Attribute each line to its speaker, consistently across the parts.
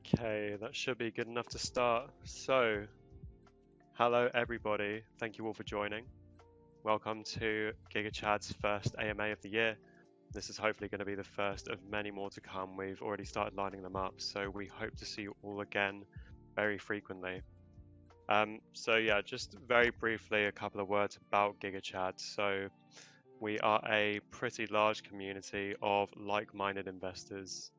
Speaker 1: Okay, that should be good enough to start. So, hello everybody. Thank you all for joining. Welcome to Giga Chad's first AMA of the year. This is hopefully going to be the first of many more to come. We've already started lining them up, so we hope to see you all again very frequently. Just very briefly, a couple of words about Giga Chad. So, we are a pretty large community of like-minded investors,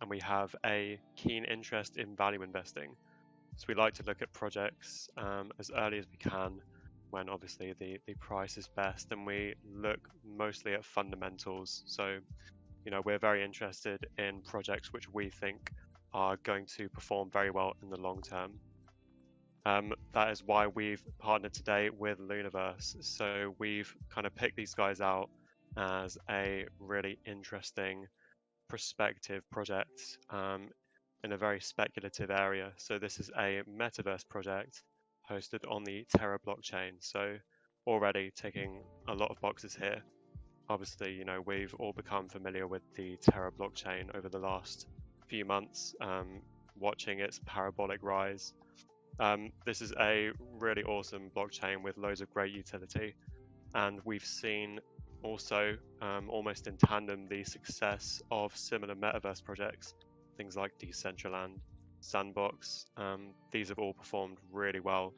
Speaker 1: and we have a keen interest in value investing. So we like to look at projects as early as we can, when obviously the price is best, and we look mostly at fundamentals. So, we're very interested in projects which we think are going to perform very well in the long term. That is why we've partnered today with Lunaverse. So we've kind of picked these guys out as a really interesting prospective project in a very speculative area. So this is a Metaverse project hosted on the Terra blockchain. So already ticking a lot of boxes here. Obviously, we've all become familiar with the Terra blockchain over the last few months, watching its parabolic rise. This is a really awesome blockchain with loads of great utility, and we've seen also almost in tandem the success of similar metaverse projects, things like Decentraland, Sandbox. These have all performed really well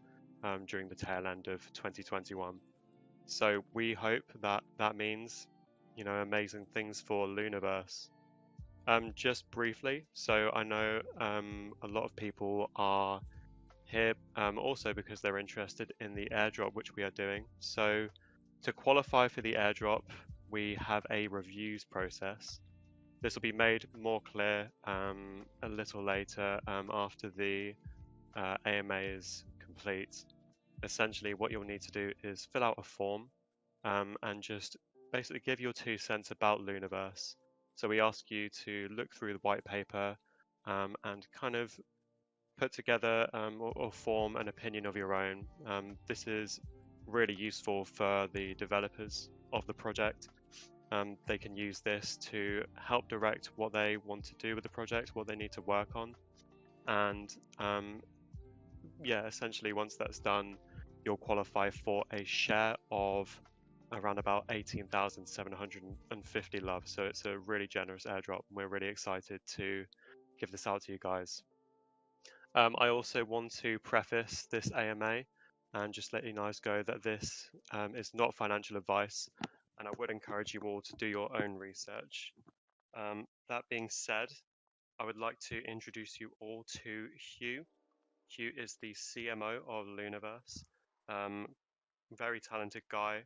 Speaker 1: during the tail end of 2021. So we hope that means amazing things for Lunaverse. Just briefly, so I know a lot of people are here also because they're interested in the airdrop which we are doing. So to qualify for the airdrop, we have a reviews process. This will be made more clear a little later after the AMA is complete. Essentially, what you'll need to do is fill out a form and just basically give your 2 cents about Lunaverse. So we ask you to look through the white paper and kind of put together or form an opinion of your own. This is really useful for the developers of the project. They can use this to help direct what they want to do with the project, what they need to work on. And essentially once that's done, you'll qualify for a share of around about 18,750 love. So it's a really generous airdrop. We're really excited to give this out to you guys. I also want to preface this AMA and just let you guys go that this is not financial advice, and I would encourage you all to do your own research. That being said, I would like to introduce you all to Hugh. Hugh is the CMO of Lunaverse. Very talented guy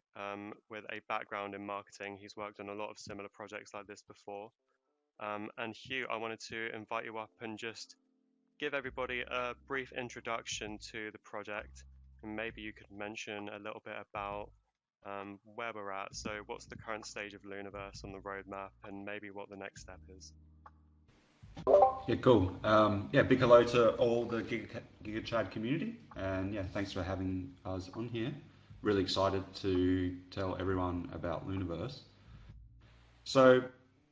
Speaker 1: with a background in marketing. He's worked on a lot of similar projects like this before. And Hugh, I wanted to invite you up and just give everybody a brief introduction to the project, and maybe you could mention a little bit about where we're at. So what's the current stage of Lunaverse on the roadmap, and maybe what the next step is?
Speaker 2: Yeah, cool. Big hello to all the Giga Chad community, and thanks for having us on here. Really excited to tell everyone about Lunaverse. So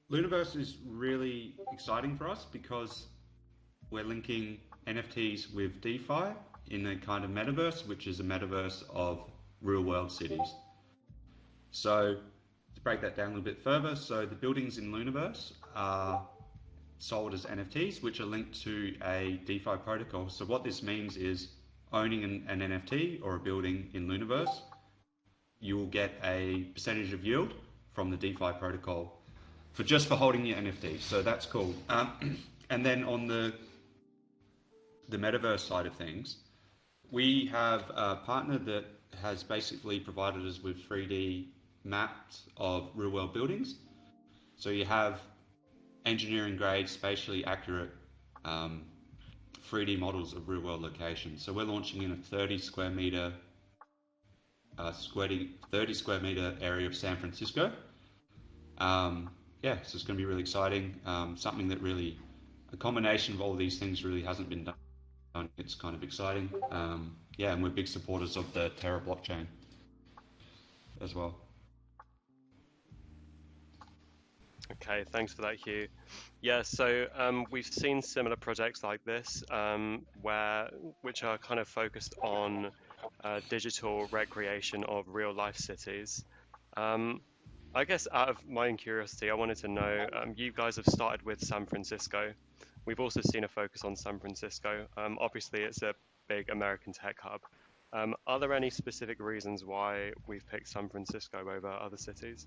Speaker 2: Lunaverse is really exciting for us because we're linking NFTs with DeFi in a kind of metaverse, which is a metaverse of real world cities. So to break that down a little bit further, so the buildings in Lunaverse are sold as NFTs, which are linked to a DeFi protocol. So what this means is owning an NFT or a building in Lunaverse, you will get a percentage of yield from the DeFi protocol for holding your NFT. So that's cool. And then on the metaverse side of things, we have a partner that has basically provided us with 3D maps of real world buildings. So you have engineering grade, spatially accurate 3D models of real world locations. So we're launching in a 30 square meter area of San Francisco. So it's going to be really exciting. Something that really, a combination of all these things really hasn't been done. It's kind of exciting. And we're big supporters of the Terra blockchain as well.
Speaker 1: Okay, thanks for that, Hugh. Yeah, so we've seen similar projects like this, which are kind of focused on digital recreation of real life cities. Um, I guess out of my own curiosity, I wanted to know, you guys have started with San Francisco. We've also seen a focus on San Francisco. Obviously, it's a big American tech hub. Are there any specific reasons why we've picked San Francisco over other cities?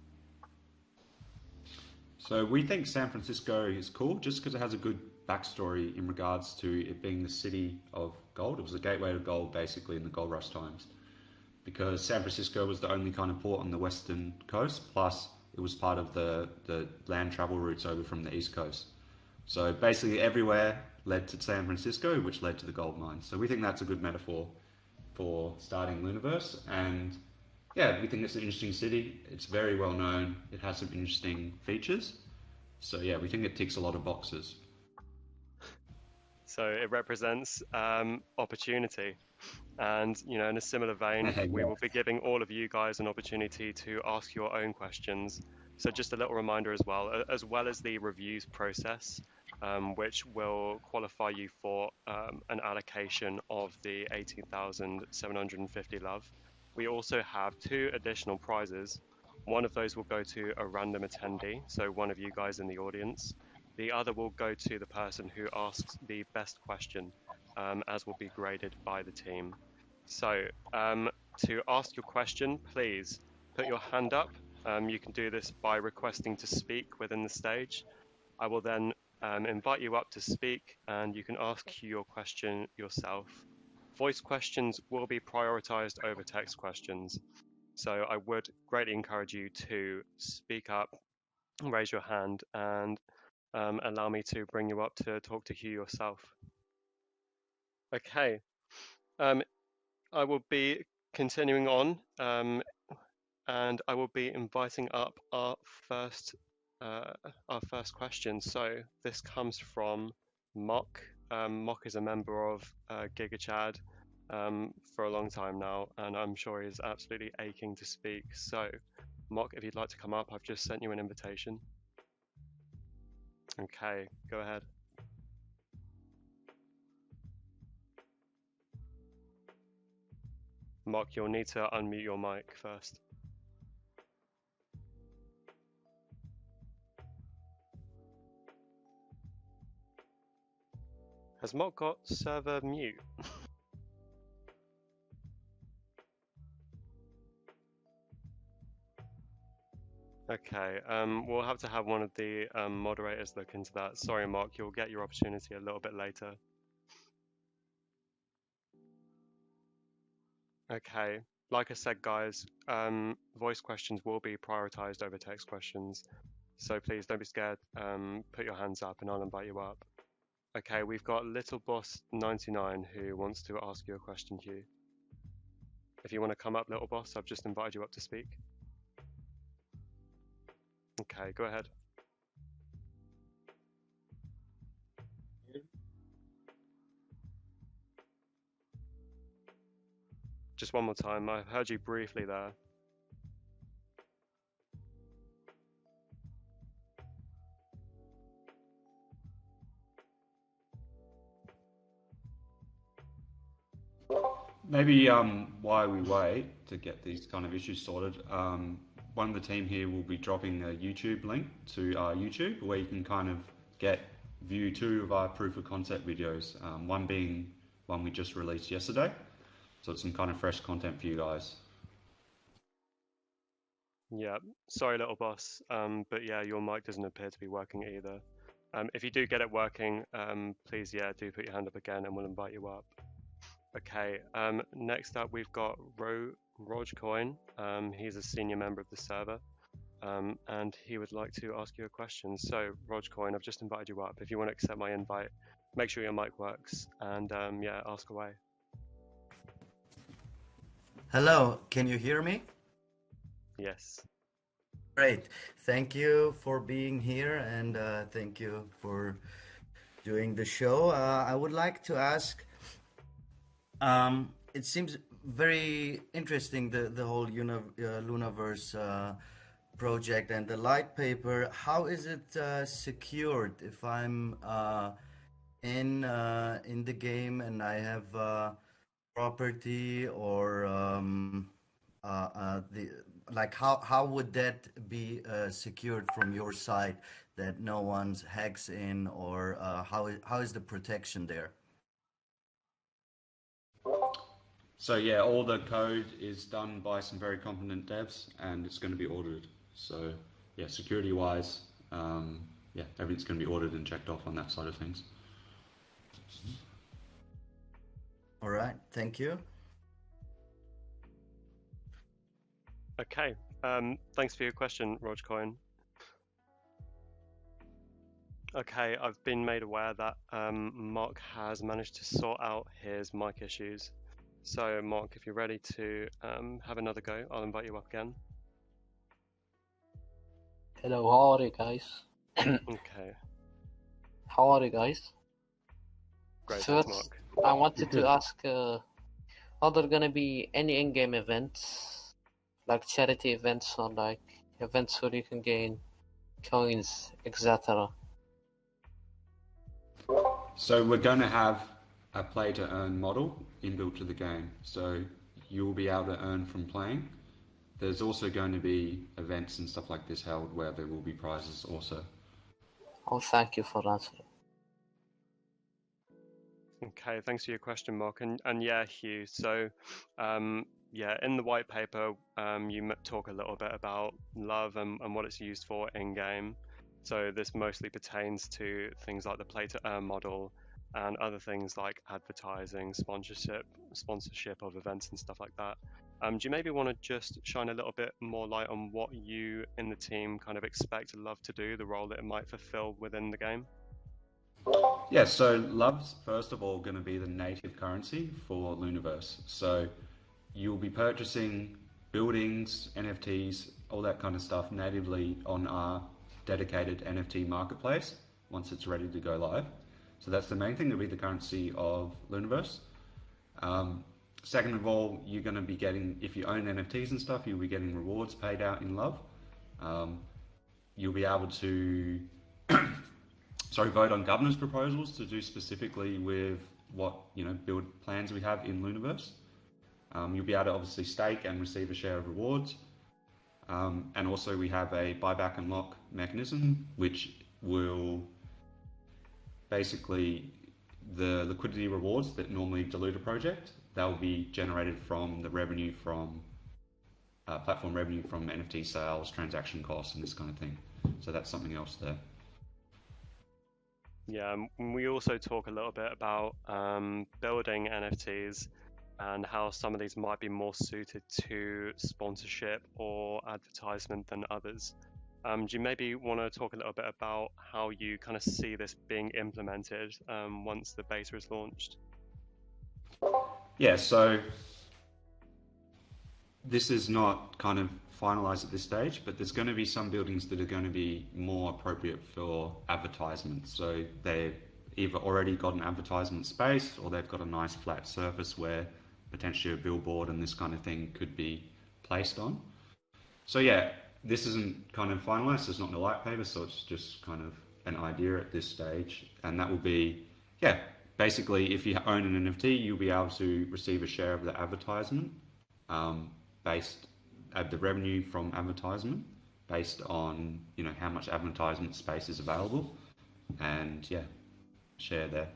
Speaker 2: So we think San Francisco is cool just because it has a good backstory in regards to it being the city of gold. It was the gateway to gold basically in the gold rush times. Because San Francisco was the only kind of port on the western coast, plus it was part of the land travel routes over from the east coast. So basically everywhere led to San Francisco, which led to the gold mines. So we think that's a good metaphor for starting Lunaverse. And yeah, we think it's an interesting city. It's very well known. It has some interesting features. So yeah, we think it ticks a lot of boxes.
Speaker 1: So it represents opportunity. And, in a similar vein, we
Speaker 2: Yeah.
Speaker 1: will be giving all of you guys an opportunity to ask your own questions. So just a little reminder as well as the reviews process, which will qualify you for an allocation of the 18,750 love. We also have two additional prizes. One of those will go to a random attendee, so one of you guys in the audience. The other will go to the person who asks the best question, as will be graded by the team. So, to ask your question, please put your hand up. You can do this by requesting to speak within the stage. I will then invite you up to speak, and you can ask your question yourself. Voice questions will be prioritized over text questions. So I would greatly encourage you to speak up, raise your hand, and allow me to bring you up to talk to Hugh yourself. Okay. Um, I will be continuing on, and I will be inviting up first, uh, our first question. So this comes from Mock. Mock is a member of Giga Chad for a long time now, and I'm sure he's absolutely aching to speak. So, Mock, if you'd like to come up, I've just sent you an invitation. Okay, go ahead. Mock, you'll need to unmute your mic first. Has Mock got server mute? Okay, we'll have to have one of the moderators look into that. Sorry, Mark, you'll get your opportunity a little bit later. Okay, like I said, guys, voice questions will be prioritized over text questions. So please don't be scared. Put your hands up and I'll invite you up. Okay, we've got Little Boss 99 who wants to ask you a question, Hugh. If you want to come up, Little Boss, I've just invited you up to speak. Okay, go ahead. Just one more time. I heard you briefly there.
Speaker 2: Maybe while we wait to get these kind of issues sorted, one of the team here will be dropping a YouTube link to our YouTube where you can kind of view two of our proof of concept videos. One being one we just released yesterday, so it's some kind of fresh content for you guys.
Speaker 1: Yeah, sorry, Little Boss, but yeah, your mic doesn't appear to be working either. If you do get it working, please, yeah, do put your hand up again and we'll invite you up. Okay, next up we've got Rojcoin. He's a senior member of the server, and he would like to ask you a question. So, Rojcoin, I've just invited you up. If you want to accept my invite, make sure your mic works, and yeah, ask away.
Speaker 3: Hello, can you hear me?
Speaker 1: Yes.
Speaker 3: Great. Thank you for being here and thank you for doing the show. I would like to ask, it seems very interesting, the whole Lunaverse project and the light paper, how is it secured? If I'm in the game and I have property or the like, how would that be secured from your side that no one's hacks in, or how is the protection there?
Speaker 2: So yeah, all the code is done by some very competent devs, and it's going to be audited. So yeah, security-wise, yeah, everything's going to be audited and checked off on that side of things.
Speaker 3: All right, thank you.
Speaker 1: Okay, thanks for your question, Rojcoin. Okay, I've been made aware that Mark has managed to sort out his mic issues. So Mark, if you're ready to have another go, I'll invite you up again.
Speaker 4: Hello, how are you guys?
Speaker 1: Okay,
Speaker 4: How are you guys?
Speaker 1: great,
Speaker 4: First,
Speaker 1: thanks, Mark.
Speaker 4: I wanted to ask, are there gonna be any in-game events, like charity events or like events where you can gain coins, etc.?
Speaker 2: So we're going to have a play-to-earn model inbuilt to the game. So you'll be able to earn from playing. There's also going to be events and stuff like this held where there will be prizes also.
Speaker 4: Oh, thank you for answering.
Speaker 1: Okay, thanks for your question, Mark. And yeah, Hugh. So, yeah, in the white paper, you talk a little bit about love and what it's used for in game. So this mostly pertains to things like the play to earn model and other things like advertising, sponsorship of events and stuff like that. Do you maybe want to just shine a little bit more light on what you in the team kind of expect love to do, the role that it might fulfill within the game?
Speaker 2: Yeah, so love's first of all going to be the native currency for Lunaverse. So you'll be purchasing buildings, NFTs, all that kind of stuff natively on our dedicated NFT marketplace once it's ready to go live. So that's the main thing, to be the currency of Lunaverse. Second of all, you're going to be getting, if you own NFTs and stuff, you'll be getting rewards paid out in love. You'll be able to vote on governance proposals to do specifically with what build plans we have in Lunaverse. You'll be able to obviously stake and receive a share of rewards. And also we have a buyback and lock mechanism, which will basically, the liquidity rewards that normally dilute a project, they'll be generated from the revenue from platform revenue from NFT sales, transaction costs, and this kind of thing. So that's something else there.
Speaker 1: Yeah, we also talk a little bit about building NFTs and how some of these might be more suited to sponsorship or advertisement than others. Do you maybe want to talk a little bit about how you kind of see this being implemented once the beta is launched?
Speaker 2: Yeah, so this is not kind of finalized at this stage, but there's going to be some buildings that are going to be more appropriate for advertisement. So they've either already got an advertisement space, or they've got a nice flat surface where potentially a billboard and this kind of thing could be placed on. So yeah, this isn't kind of finalized, it's not in the light paper, so it's just kind of an idea at this stage. And that will be, yeah, basically if you own an NFT, you'll be able to receive a share of the advertisement based at the revenue from advertisement based on how much advertisement space is available, and yeah, share there.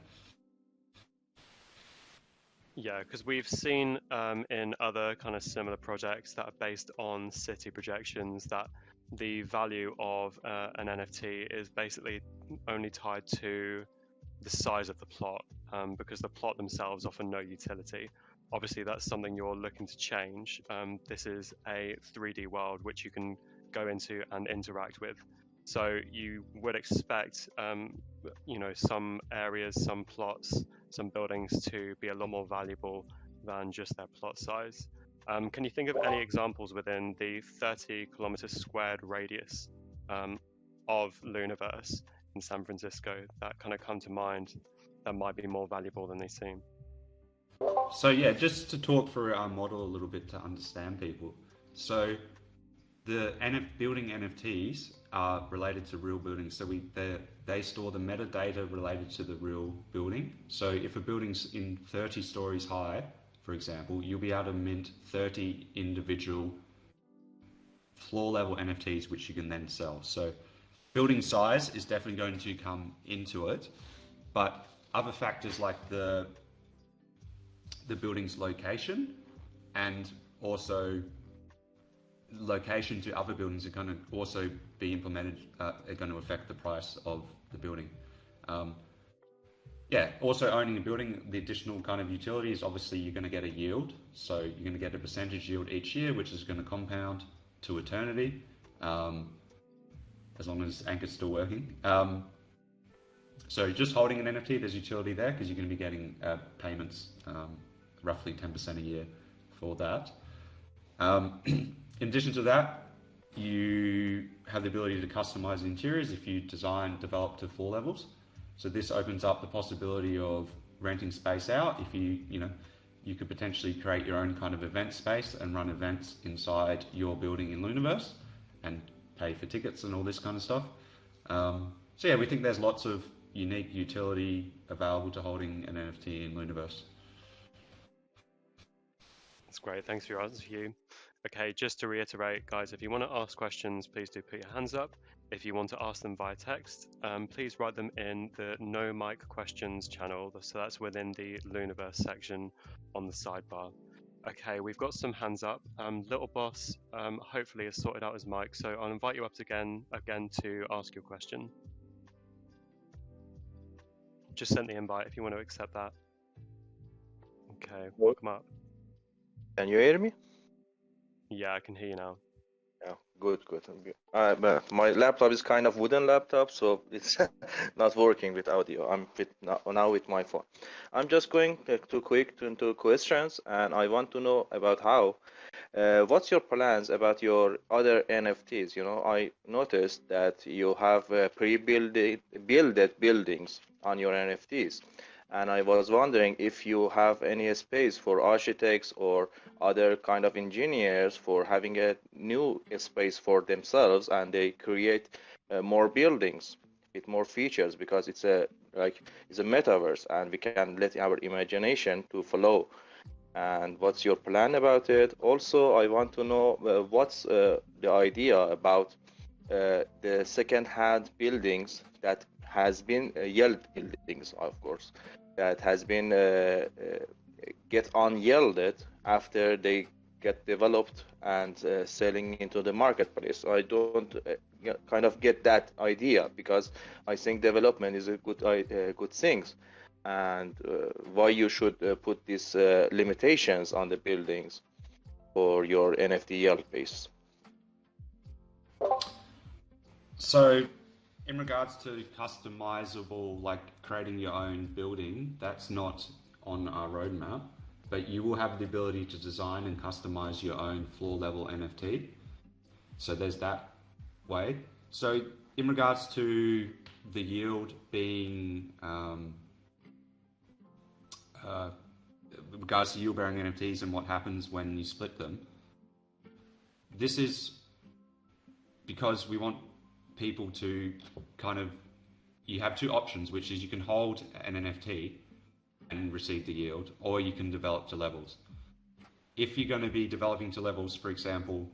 Speaker 1: Yeah, because we've seen in other kind of similar projects that are based on city projections that the value of an NFT is basically only tied to the size of the plot, because the plot themselves offer no utility. Obviously, that's something you're looking to change. This is a 3D world which you can go into and interact with. So you would expect, some areas, some plots, some buildings to be a lot more valuable than just their plot size. Can you think of any examples within the 30 kilometer squared radius of Lunaverse in San Francisco that kind of come to mind that might be more valuable than they seem?
Speaker 2: So yeah, just to talk through our model a little bit to understand people. So the building NFTs are related to real buildings, so they store the metadata related to the real building. So if a building's in 30 stories high, for example, you'll be able to mint 30 individual floor level NFTs, which you can then sell. So building size is definitely going to come into it, but other factors like the building's location and also location to other buildings are going to also be implemented, are going to affect the price of the building. Also owning a building, the additional kind of utility is obviously you're going to get a yield. So you're going to get a percentage yield each year, which is going to compound to eternity, as long as Anchor's still working. So just holding an NFT, there's utility there because you're going to be getting payments, roughly 10% a year for that. In addition to that, you have the ability to customize interiors if you design, develop to floor levels. So this opens up the possibility of renting space out. If you could potentially create your own kind of event space and run events inside your building in Lunaverse and pay for tickets and all this kind of stuff. We think there's lots of unique utility available to holding an NFT in Lunaverse.
Speaker 1: That's great. Thanks for your answer, Hugh. Okay, just to reiterate, guys, if you want to ask questions, please do put your hands up. If you want to ask them via text, please write them in the No Mic Questions channel. So that's within the Lunaverse section on the sidebar. Okay, we've got some hands up. Little Boss hopefully has sorted out his mic, so I'll invite you up again to ask your question. Just sent the invite if you want to accept that. Okay, welcome up.
Speaker 5: Can you hear me?
Speaker 1: Yeah, I can hear you now.
Speaker 5: Yeah, good. My laptop is kind of wooden laptop, so it's not working with audio. I'm now with my phone. I'm just going too quick into questions, and I want to know about how. What's your plans about your other NFTs? I noticed that you have pre-built buildings on your NFTs, and I was wondering if you have any space for architects or other kind of engineers for having a new space for themselves, and they create more buildings with more features, because it's a metaverse, and we can let our imagination to flow. And what's your plan about it? Also, I want to know what's the idea about the second-hand buildings that has been yield buildings, of course, that has been get unyielded after they get developed and selling into the marketplace. I don't kind of get that idea, because I think development is a good thing, and why you should put these limitations on the buildings for your NFT yield base.
Speaker 2: So in regards to customizable, like creating your own building, that's not on our roadmap, but you will have the ability to design and customize your own floor level NFT. So there's that way. So in regards to the yield being, regards to yield bearing NFTs and what happens when you split them, this is because we want people to you have two options, which is you can hold an NFT and receive the yield, or you can develop to levels. If you're going to be developing to levels, for example,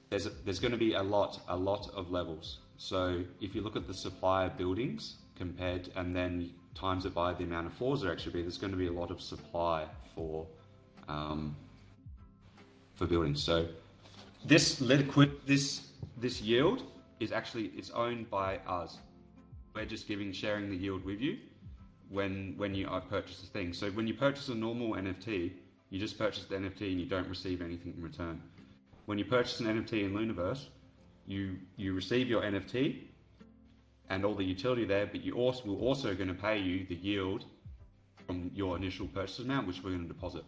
Speaker 2: there's going to be a lot of levels. So if you look at the supply of buildings compared, and then times it by the amount of floors there actually be, there's going to be a lot of supply for buildings. So this yield is actually, it's owned by us. We're just sharing the yield with you when you purchase the thing. So when you purchase a normal NFT, you just purchase the NFT and you don't receive anything in return. When you purchase an NFT in Lunaverse, you receive your NFT and all the utility there, but we're also going to pay you the yield from your initial purchase amount, which we're going to deposit.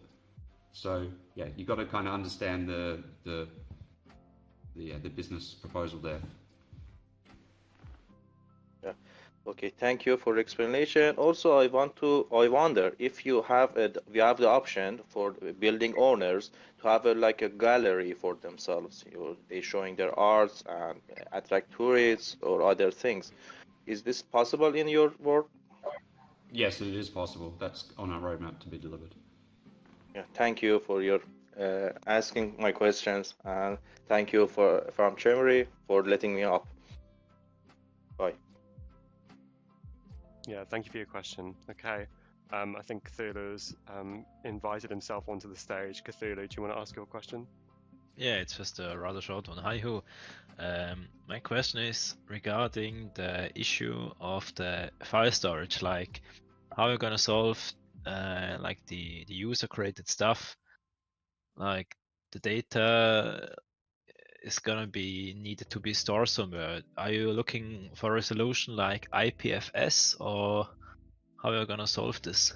Speaker 2: So yeah, you got to kind of understand the business proposal there.
Speaker 5: Yeah. Okay, thank you for explanation. Also, I wonder if we have the option for the building owners to have like a gallery for themselves. They showing their arts and attract tourists or other things. Is this possible in your work?
Speaker 2: Yes, it is possible. That's on our roadmap to be delivered.
Speaker 5: Yeah, thank you for your asking my questions, and thank you from Chemery for letting me up. Bye.
Speaker 1: Yeah, thank you for your question. Okay. I think Cthulhu's invited himself onto the stage. Cthulhu, do you want to ask your question?
Speaker 6: Yeah, it's just a rather short one. Hi ho. My question is regarding the issue of the file storage, like how you're gonna solve like the user created stuff, like the data is gonna be needed to be stored somewhere. Are you looking for a solution like IPFS, or how you're gonna solve this?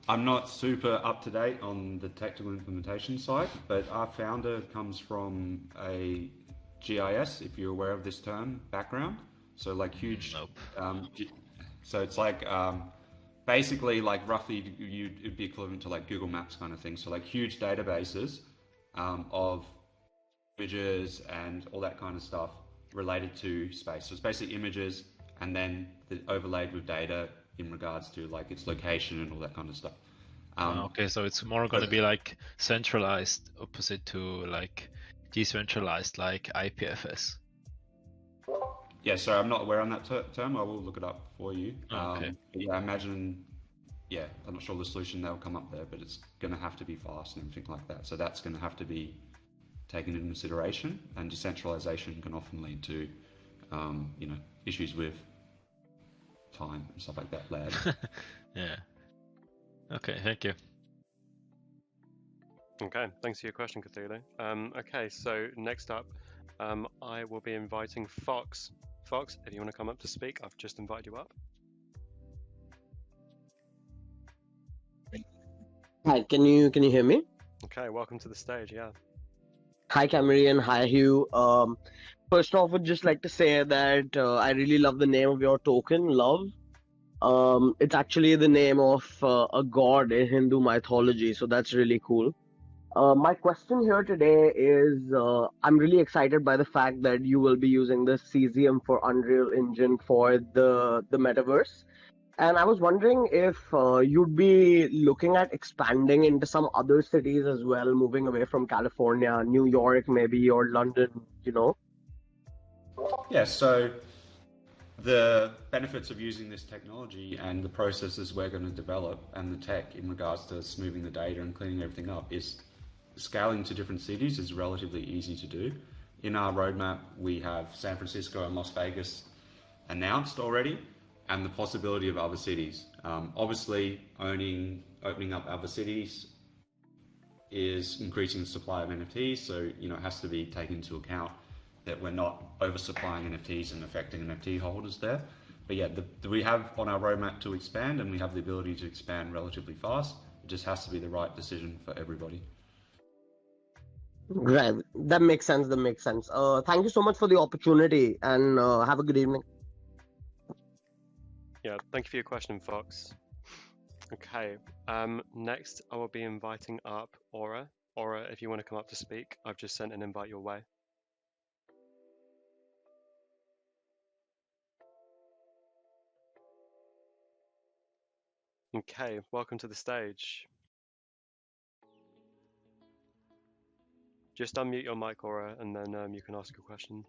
Speaker 2: I'm not super up to date on the technical implementation side, but our founder comes from a GIS, if you're aware of this term, background. So like huge.
Speaker 6: Nope.
Speaker 2: So it's like basically like roughly it'd be equivalent to like Google Maps kind of thing. So like huge databases of images and all that kind of stuff related to space. So it's basically images and then overlaid with data in regards to like its location and all that kind of stuff.
Speaker 6: Okay, so it's more gonna be like centralized opposite to like decentralized, like IPFS.
Speaker 2: Yeah, so I'm not aware on that term. I will look it up for you.
Speaker 6: Okay.
Speaker 2: But yeah, I imagine, I'm not sure the solution that will come up there, but it's going to have to be fast and everything like that. So that's going to have to be taken into consideration, and decentralization can often lead to, issues with time and stuff like that. Lab.
Speaker 6: Yeah. Okay, thank you.
Speaker 1: Okay, thanks for your question, Cthulhu. Okay, so next up, I will be inviting Fox. Fox, if you want to come up to speak, I've just invited you up.
Speaker 7: Hi, can you hear me?
Speaker 1: Okay, welcome to the stage. Yeah.
Speaker 7: Hi, Cameron. Hi, Hugh. First off, would just like to say that I really love the name of your token, Love. It's actually the name of a god in Hindu mythology, so that's really cool. My question here today is I'm really excited by the fact that you will be using the Cesium for Unreal Engine for the Metaverse. And I was wondering if you'd be looking at expanding into some other cities as well, moving away from California, New York maybe, or London, you know?
Speaker 2: Yeah, so the benefits of using this technology and the processes we're going to develop and the tech in regards to smoothing the data and cleaning everything up is scaling to different cities is relatively easy to do. In our roadmap, we have San Francisco and Las Vegas announced already, and the possibility of other cities. Obviously, opening up other cities is increasing the supply of NFTs, so it has to be taken into account that we're not oversupplying NFTs and affecting NFT holders there. But yeah, we have on our roadmap to expand, and we have the ability to expand relatively fast. It just has to be the right decision for everybody.
Speaker 7: Right. That makes sense. That makes sense. Thank you so much for the opportunity, and have a good evening.
Speaker 1: Yeah, thank you for your question, Fox. Okay, next I will be inviting up Aura. Aura, if you want to come up to speak, I've just sent an invite your way. Okay, welcome to the stage. Just unmute your mic, Aura, and then you can ask a question.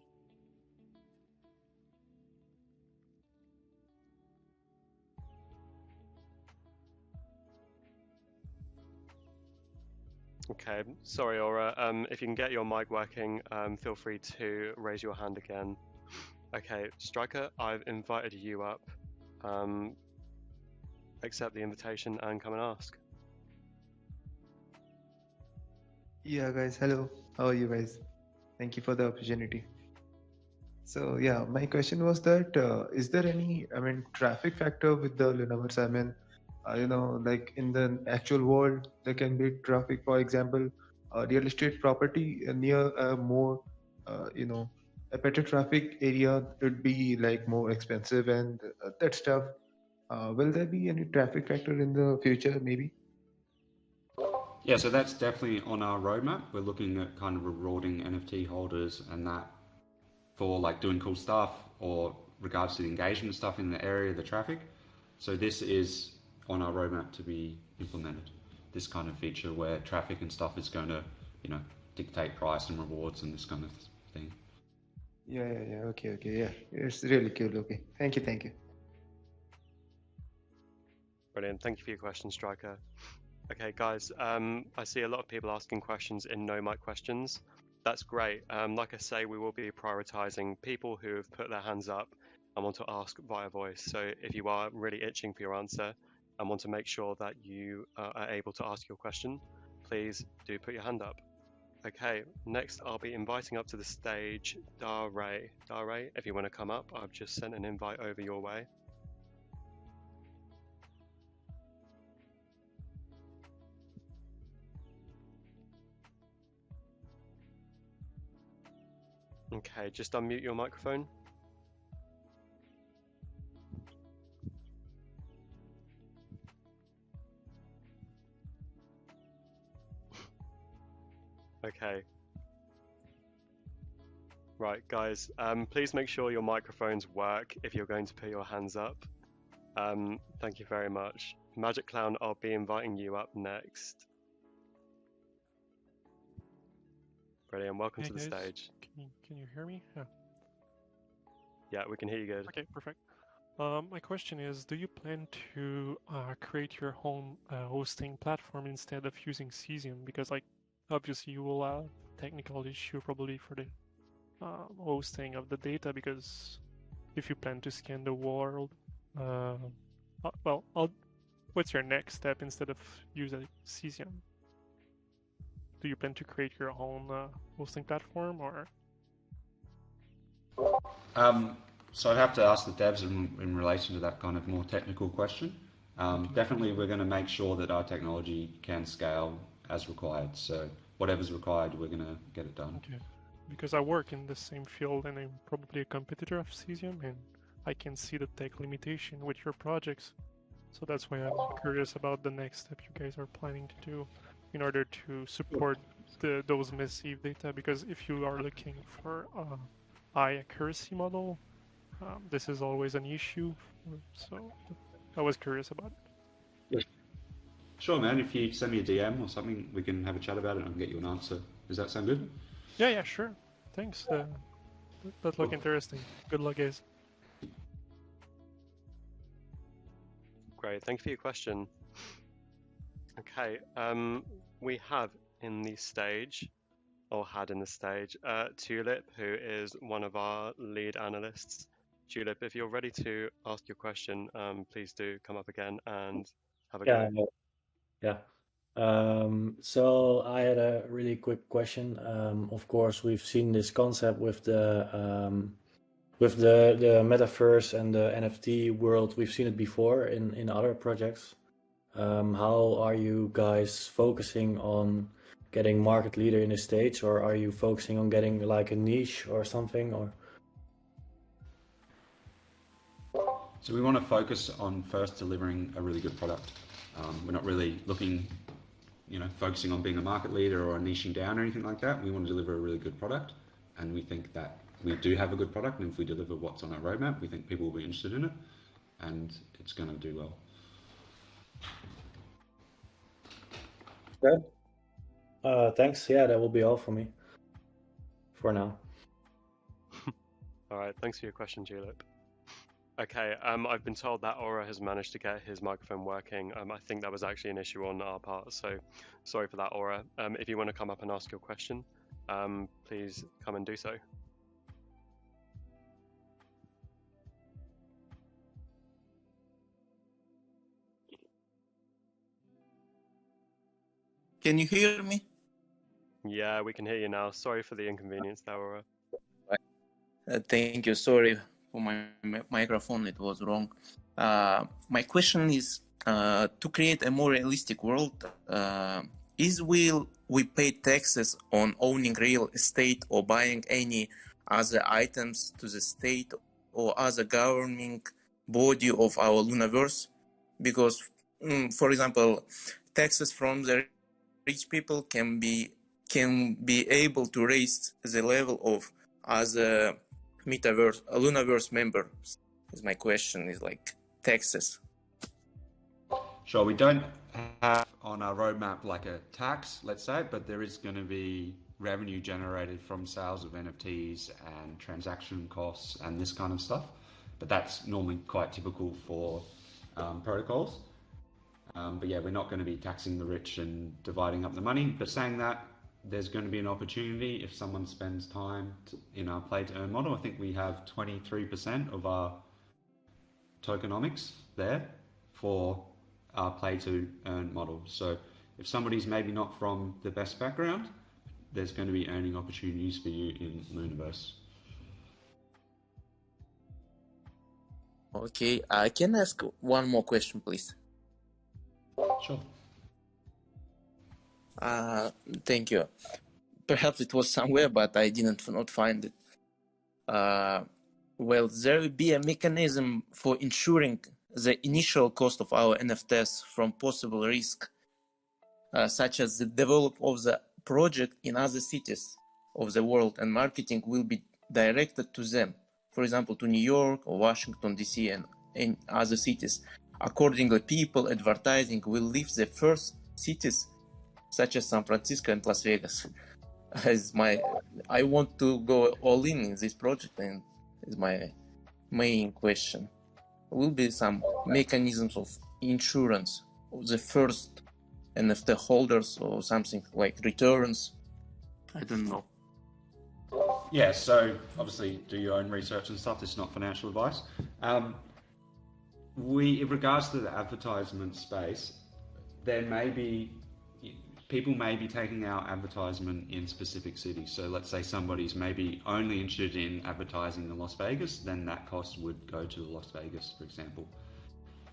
Speaker 1: Okay, sorry, Aura. If you can get your mic working, feel free to raise your hand again. Okay, Striker, I've invited you up. Accept the invitation and come and ask.
Speaker 8: Yeah, guys, hello. How are you guys? Thank you for the opportunity. So, yeah, my question was that is there any, traffic factor with the Lunaverse? Like in the actual world, there can be traffic. For example, real estate property near more, a better traffic area would be like more expensive and that stuff. Will there be any traffic factor in the future, maybe?
Speaker 2: Yeah, so that's definitely on our roadmap. We're looking at kind of rewarding NFT holders and that for like doing cool stuff or regards to the engagement stuff in the area, the traffic. So this is on our roadmap to be implemented. This kind of feature where traffic and stuff is going to, you know, dictate price and rewards and this kind of thing.
Speaker 8: Yeah. Okay. Yeah, it's really cool. Okay, thank you.
Speaker 1: Brilliant. Thank you for your question, Striker. Okay, guys, I see a lot of people asking questions in no mic questions. That's great. Like I say, we will be prioritizing people who have put their hands up and want to ask via voice. So if you are really itching for your answer and want to make sure that you are able to ask your question, please do put your hand up. Okay, next I'll be inviting up to the stage Dare. Dare, if you want to come up, I've just sent an invite over your way. Okay, just unmute your microphone. Okay. Right, guys, please make sure your microphones work if you're going to put your hands up. Thank you very much. Magic Clown, I'll be inviting you up next. Brilliant, welcome to the stage.
Speaker 9: Can you hear me? Yeah.
Speaker 1: Yeah, we can hear you good.
Speaker 9: Okay, perfect. My question is, do you plan to create your own hosting platform instead of using Cesium? Because, like, obviously you will have technical issue probably for the hosting of the data, because if you plan to scan the world, what's your next step instead of using Cesium? Do you plan to create your own hosting platform, or?
Speaker 2: So I'd have to ask the devs in relation to that kind of more technical question. Definitely we're going to make sure that our technology can scale as required. So whatever's required, we're going to get it done.
Speaker 9: Okay. Because I work in the same field and I'm probably a competitor of Cesium, and I can see the tech limitation with your projects. So that's why I'm curious about the next step you guys are planning to do in order to support those massive data. Because if you are looking for a high accuracy model, this is always an issue. So I was curious about it.
Speaker 2: Sure, man. If you send me a DM or something, we can have a chat about it and I can get you an answer. Does that sound good?
Speaker 9: Yeah, sure. Thanks. That look interesting. Good luck, guys.
Speaker 1: Great, thank you for your question. Okay, we have in the stage, or had in the stage, Tulip, who is one of our lead analysts. Tulip, if you're ready to ask your question, please do come up again and have a go.
Speaker 10: Yeah. So I had a really quick question. Of course, we've seen this concept with the metaverse and the NFT world. We've seen it before in other projects. How are you guys focusing on getting market leader in the States, or are you focusing on getting like a niche or something, or?
Speaker 2: So we want to focus on first delivering a really good product. We're not really looking, focusing on being a market leader or niching down or anything like that. We want to deliver a really good product, and we think that we do have a good product, and if we deliver what's on our roadmap, we think people will be interested in it, and it's going to do well.
Speaker 10: Good. Thanks. Yeah, that will be all for me for now.
Speaker 1: All right, thanks for your question, Julep. Okay, I've been told that Aura has managed to get his microphone working. I think that was actually an issue on our part, so sorry for that, Aura. If you want to come up and ask your question, please come and do so.
Speaker 11: Can you hear me?
Speaker 1: Yeah, we can hear you now. Sorry for the inconvenience there, Aura.
Speaker 11: Thank you. Sorry for my microphone, it was wrong. My question is, to create a more realistic world, will we pay taxes on owning real estate or buying any other items to the state or other governing body of our Lunaverse? Because, for example, taxes from the rich people can be able to raise the level of other Metaverse, Lunaverse members. Is my question is like taxes.
Speaker 2: Sure, we don't have on our roadmap like a tax, let's say, but there is going to be revenue generated from sales of NFTs and transaction costs and this kind of stuff. But that's normally quite typical for protocols. But yeah, we're not going to be taxing the rich and dividing up the money. But saying that, there's going to be an opportunity if someone spends time in our play to earn model. I think we have 23% of our tokenomics there for our play to earn model. So if somebody's maybe not from the best background, there's going to be earning opportunities for you in Lunaverse.
Speaker 11: Okay, I can ask one more question, please.
Speaker 2: Sure.
Speaker 11: Thank you. Perhaps it was somewhere, but I didn't not find it. Well, there will be a mechanism for ensuring the initial cost of our NFTs from possible risk, such as the development of the project in other cities of the world, and marketing will be directed to them. For example, to New York or Washington, D.C. and in other cities. Accordingly, people advertising will leave the first cities, such as San Francisco and Las Vegas. I want to go all in this project, and is my main question. Will be some mechanisms of insurance of the first NFT holders or something like returns? I don't know.
Speaker 2: Yeah, so obviously do your own research and stuff. It's not financial advice. In regards to the advertisement space, there may be people may be taking out advertisement in specific cities. So let's say somebody's maybe only interested in advertising in Las Vegas, then that cost would go to Las Vegas, for example.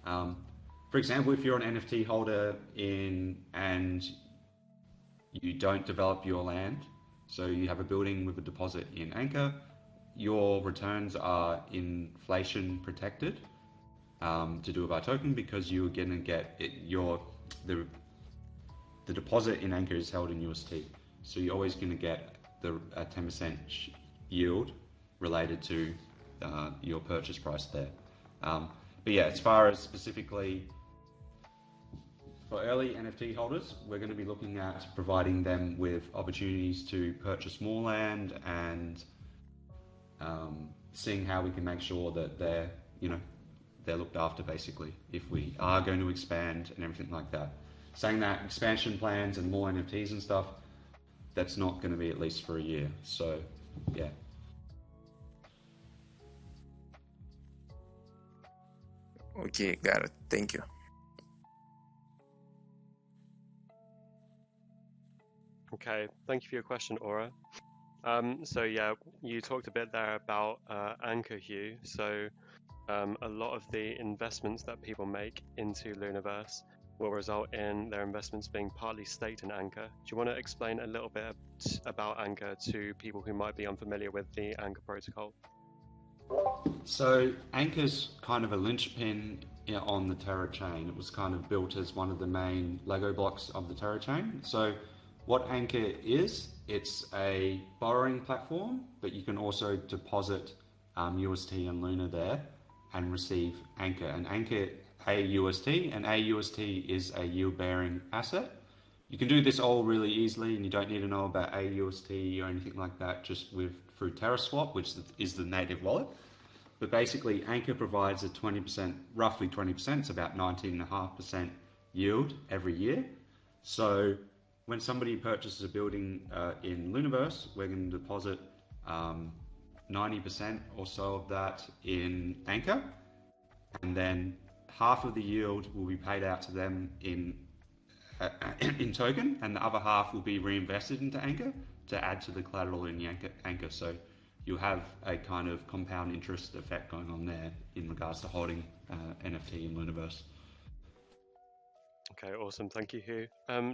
Speaker 2: For example, if you're an NFT holder and you don't develop your land, so you have a building with a deposit in Anchor, your returns are inflation protected to do with our token, because you're going to get the deposit in Anchor is held in UST, so you're always going to get a 10% yield related to your purchase price there. But yeah, as far as specifically for early NFT holders, we're going to be looking at providing them with opportunities to purchase more land and seeing how we can make sure that they're looked after, basically, if we are going to expand and everything like that. Saying that expansion plans and more NFTs and stuff, that's not going to be at least for a year. So, yeah.
Speaker 11: Okay, got it. Thank you.
Speaker 1: Okay, thank you for your question, Aura. So yeah, you talked a bit there about Anchor Hue. So a lot of the investments that people make into Lunaverse will result in their investments being partly staked in Anchor. Do you want to explain a little bit about Anchor to people who might be unfamiliar with the Anchor protocol?
Speaker 2: So Anchor's kind of a linchpin on the Terra chain. It was kind of built as one of the main Lego blocks of the Terra chain. So what Anchor is, it's a borrowing platform, but you can also deposit UST and Lunar there and receive Anchor. And Anchor AUST, and AUST is a yield-bearing asset. You can do this all really easily, and you don't need to know about AUST or anything like that, just through TerraSwap, which is the native wallet. But basically, Anchor provides a 20%, roughly 20%, it's about 19.5% yield every year. So when somebody purchases a building in Lunaverse, we're going to deposit 90% or so of that in Anchor, and then half of the yield will be paid out to them in token, and the other half will be reinvested into Anchor to add to the collateral in the Anchor. So you'll have a kind of compound interest effect going on there in regards to holding NFT in Lunaverse.
Speaker 1: Okay, awesome. Thank you, Hugh.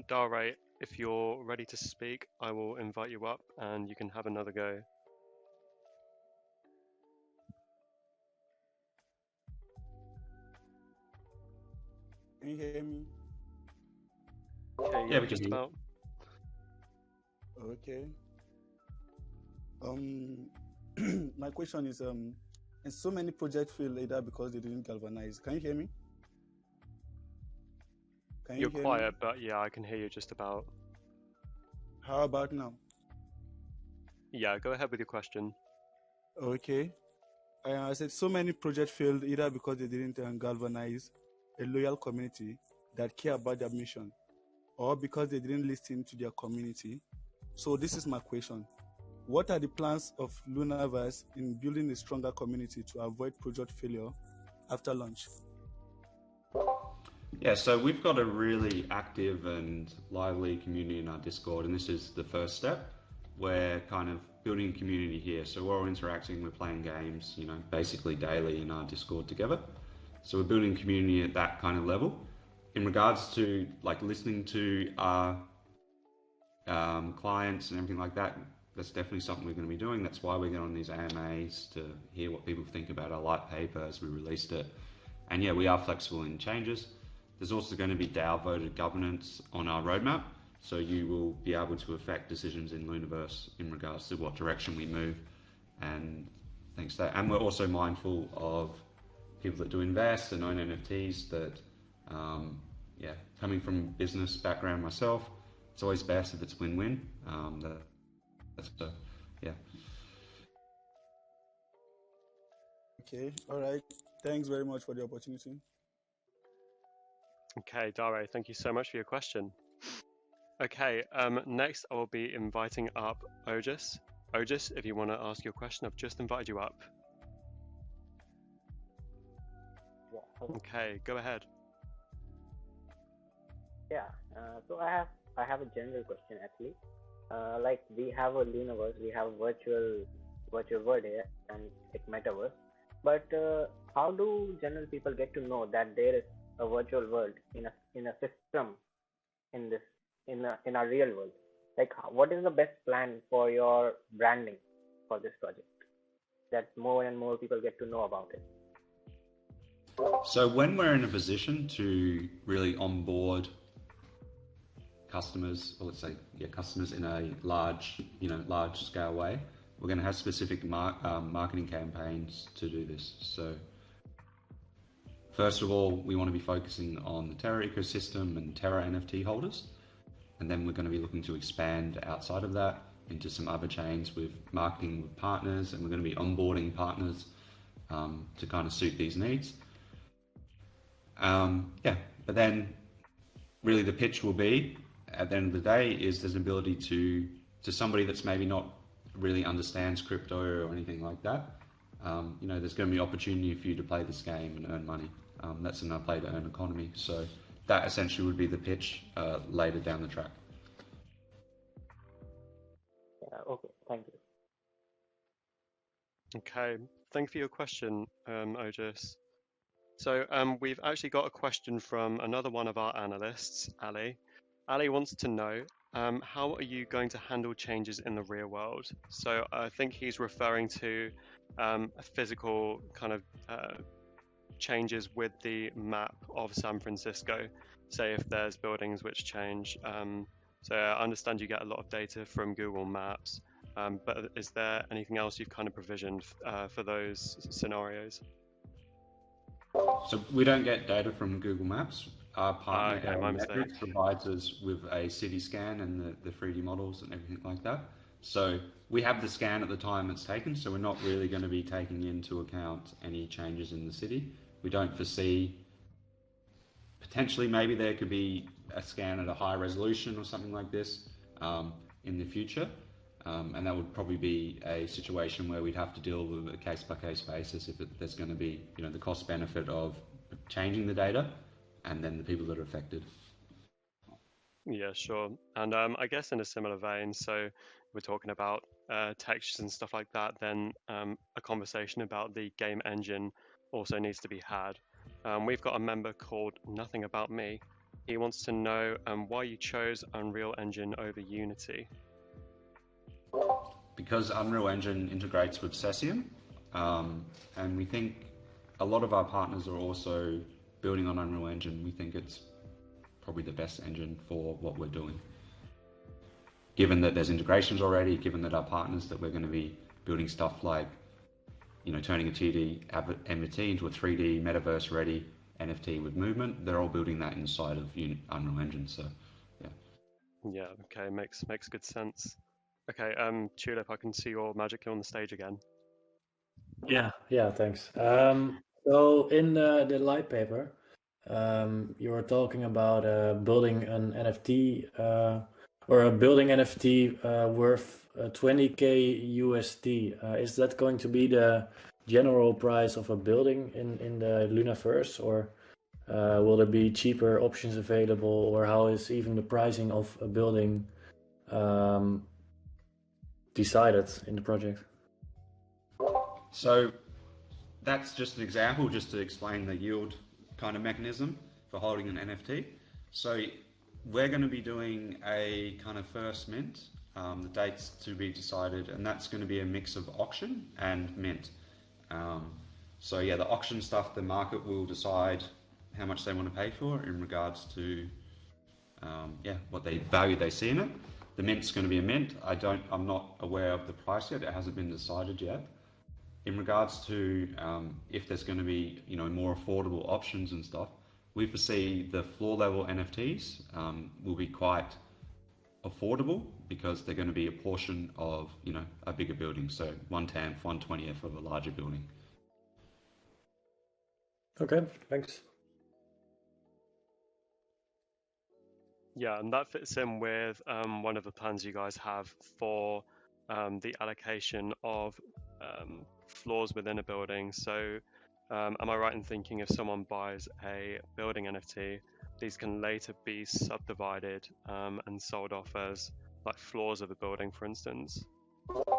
Speaker 1: Dare, if you're ready to speak, I will invite you up and you can have another go.
Speaker 12: Can you hear me?
Speaker 1: Okay,
Speaker 2: Yeah, we can
Speaker 1: just
Speaker 2: hear you.
Speaker 1: about.
Speaker 12: Okay. My question is, and so many projects fail either because they didn't galvanize. Can you hear me? Can you
Speaker 1: You're
Speaker 12: hear
Speaker 1: quiet,
Speaker 12: me?
Speaker 1: but yeah, I can hear you just about.
Speaker 12: How about now?
Speaker 1: Yeah, go ahead with your question.
Speaker 12: Okay. I said so many projects failed either because they didn't galvanize a loyal community that care about their mission, or because they didn't listen to their community. So this is my question. What are the plans of Lunaverse in building a stronger community to avoid project failure after launch?
Speaker 2: Yeah, so we've got a really active and lively community in our Discord, and this is the first step. We're kind of building a community here, so we're all interacting, we're playing games, you know, basically daily in our Discord together. So we're building a community at that kind of level. In regards to like listening to our clients and everything like that, that's definitely something we're going to be doing. That's why we're going on these AMAs to hear what people think about our light paper as we released it. And yeah, we are flexible in changes. There's also going to be DAO voted governance on our roadmap, so you will be able to affect decisions in Lunaverse in regards to what direction we move and things like that. And we're also mindful of people that do invest and own NFTs that, yeah, coming from a business background myself, it's always best if it's win-win. Yeah.
Speaker 12: Okay, all right. Thanks very much for the opportunity.
Speaker 1: Okay, Dare, thank you so much for your question. Okay, next I will be inviting up Ogus. Ogus, if you want to ask your question, I've just invited you up.
Speaker 13: Yeah. Hello.
Speaker 1: Okay, go ahead.
Speaker 13: Yeah. So I have a general question actually. Like we have a Lunaverse, we have virtual world here and like Metaverse. But how do general people get to know that there is a virtual world in a system in our real world? Like, what is the best plan for your branding for this project, that more and more people get to know about it?
Speaker 2: So when we're in a position to really onboard customers, or let's say, yeah, customers in a large scale way, we're going to have specific marketing campaigns to do this. So first of all, we want to be focusing on the Terra ecosystem and Terra NFT holders. And then we're going to be looking to expand outside of that into some other chains with marketing with partners, and we're going to be onboarding partners to kind of suit these needs. Yeah, but then really the pitch will be, at the end of the day, is there's an ability to somebody that's maybe not really understands crypto or anything like that. You know, there's going to be opportunity for you to play this game and earn money. That's in our play to earn economy. So that essentially would be the pitch later down the track.
Speaker 13: Yeah, okay, thank you.
Speaker 1: Okay, thank you for your question, Ogus. So we've actually got a question from another one of our analysts, Ali. Ali wants to know, how are you going to handle changes in the real world? So I think he's referring to a physical kind of changes with the map of San Francisco. Say if there's buildings which change. So I understand you get a lot of data from Google Maps, but is there anything else you've kind of provisioned for those scenarios?
Speaker 2: So we don't get data from Google Maps. Our partner,
Speaker 1: okay, my mistake,
Speaker 2: provides us with a city scan and the 3D models and everything like that. So we have the scan at the time it's taken, so we're not really going to be taking into account any changes in the city. We don't foresee, potentially maybe there could be a scan at a high resolution or something like this in the future. And that would probably be a situation where we'd have to deal with a case-by-case basis if there's going to be, you know, the cost benefit of changing the data and then the people that are affected.
Speaker 1: Yeah, sure. And I guess in a similar vein, so we're talking about textures and stuff like that, then a conversation about the game engine also needs to be had. We've got a member called Nothing About Me. He wants to know why you chose Unreal Engine over Unity.
Speaker 2: Because Unreal Engine integrates with Cesium, and we think a lot of our partners are also building on Unreal Engine, we think it's probably the best engine for what we're doing. Given that there's integrations already, given that our partners that we're going to be building stuff like, you know, turning a 2D NFT into a 3D metaverse ready NFT with movement, they're all building that inside of Unreal Engine. So, yeah.
Speaker 1: Yeah. Okay. Makes good sense. Okay. Tulip, I can see you're magically on the stage again.
Speaker 10: Yeah, thanks. So in the light paper, you were talking about building an NFT or a building NFT worth 20K USD. Is that going to be the general price of a building in the Lunaverse, or will there be cheaper options available, or how is even the pricing of a building decided in the project?
Speaker 2: So that's just an example, just to explain the yield kind of mechanism for holding an NFT. So we're going to be doing a kind of first mint, the date's to be decided, and that's going to be a mix of auction and mint. So yeah, the auction stuff, the market will decide how much they want to pay for in regards to what value they see in it. The mint's going to be a mint. I'm not aware of the price yet. It hasn't been decided yet. In regards to if there's going to be, you know, more affordable options and stuff, we foresee the floor level NFTs will be quite affordable because they're going to be a portion of, you know, a bigger building. So 1/10th, 1/20th of a larger building.
Speaker 10: Okay, thanks.
Speaker 1: Yeah, and that fits in with one of the plans you guys have for the allocation of floors within a building. So am I right in thinking if someone buys a building NFT, these can later be subdivided and sold off as like floors of a building, for instance?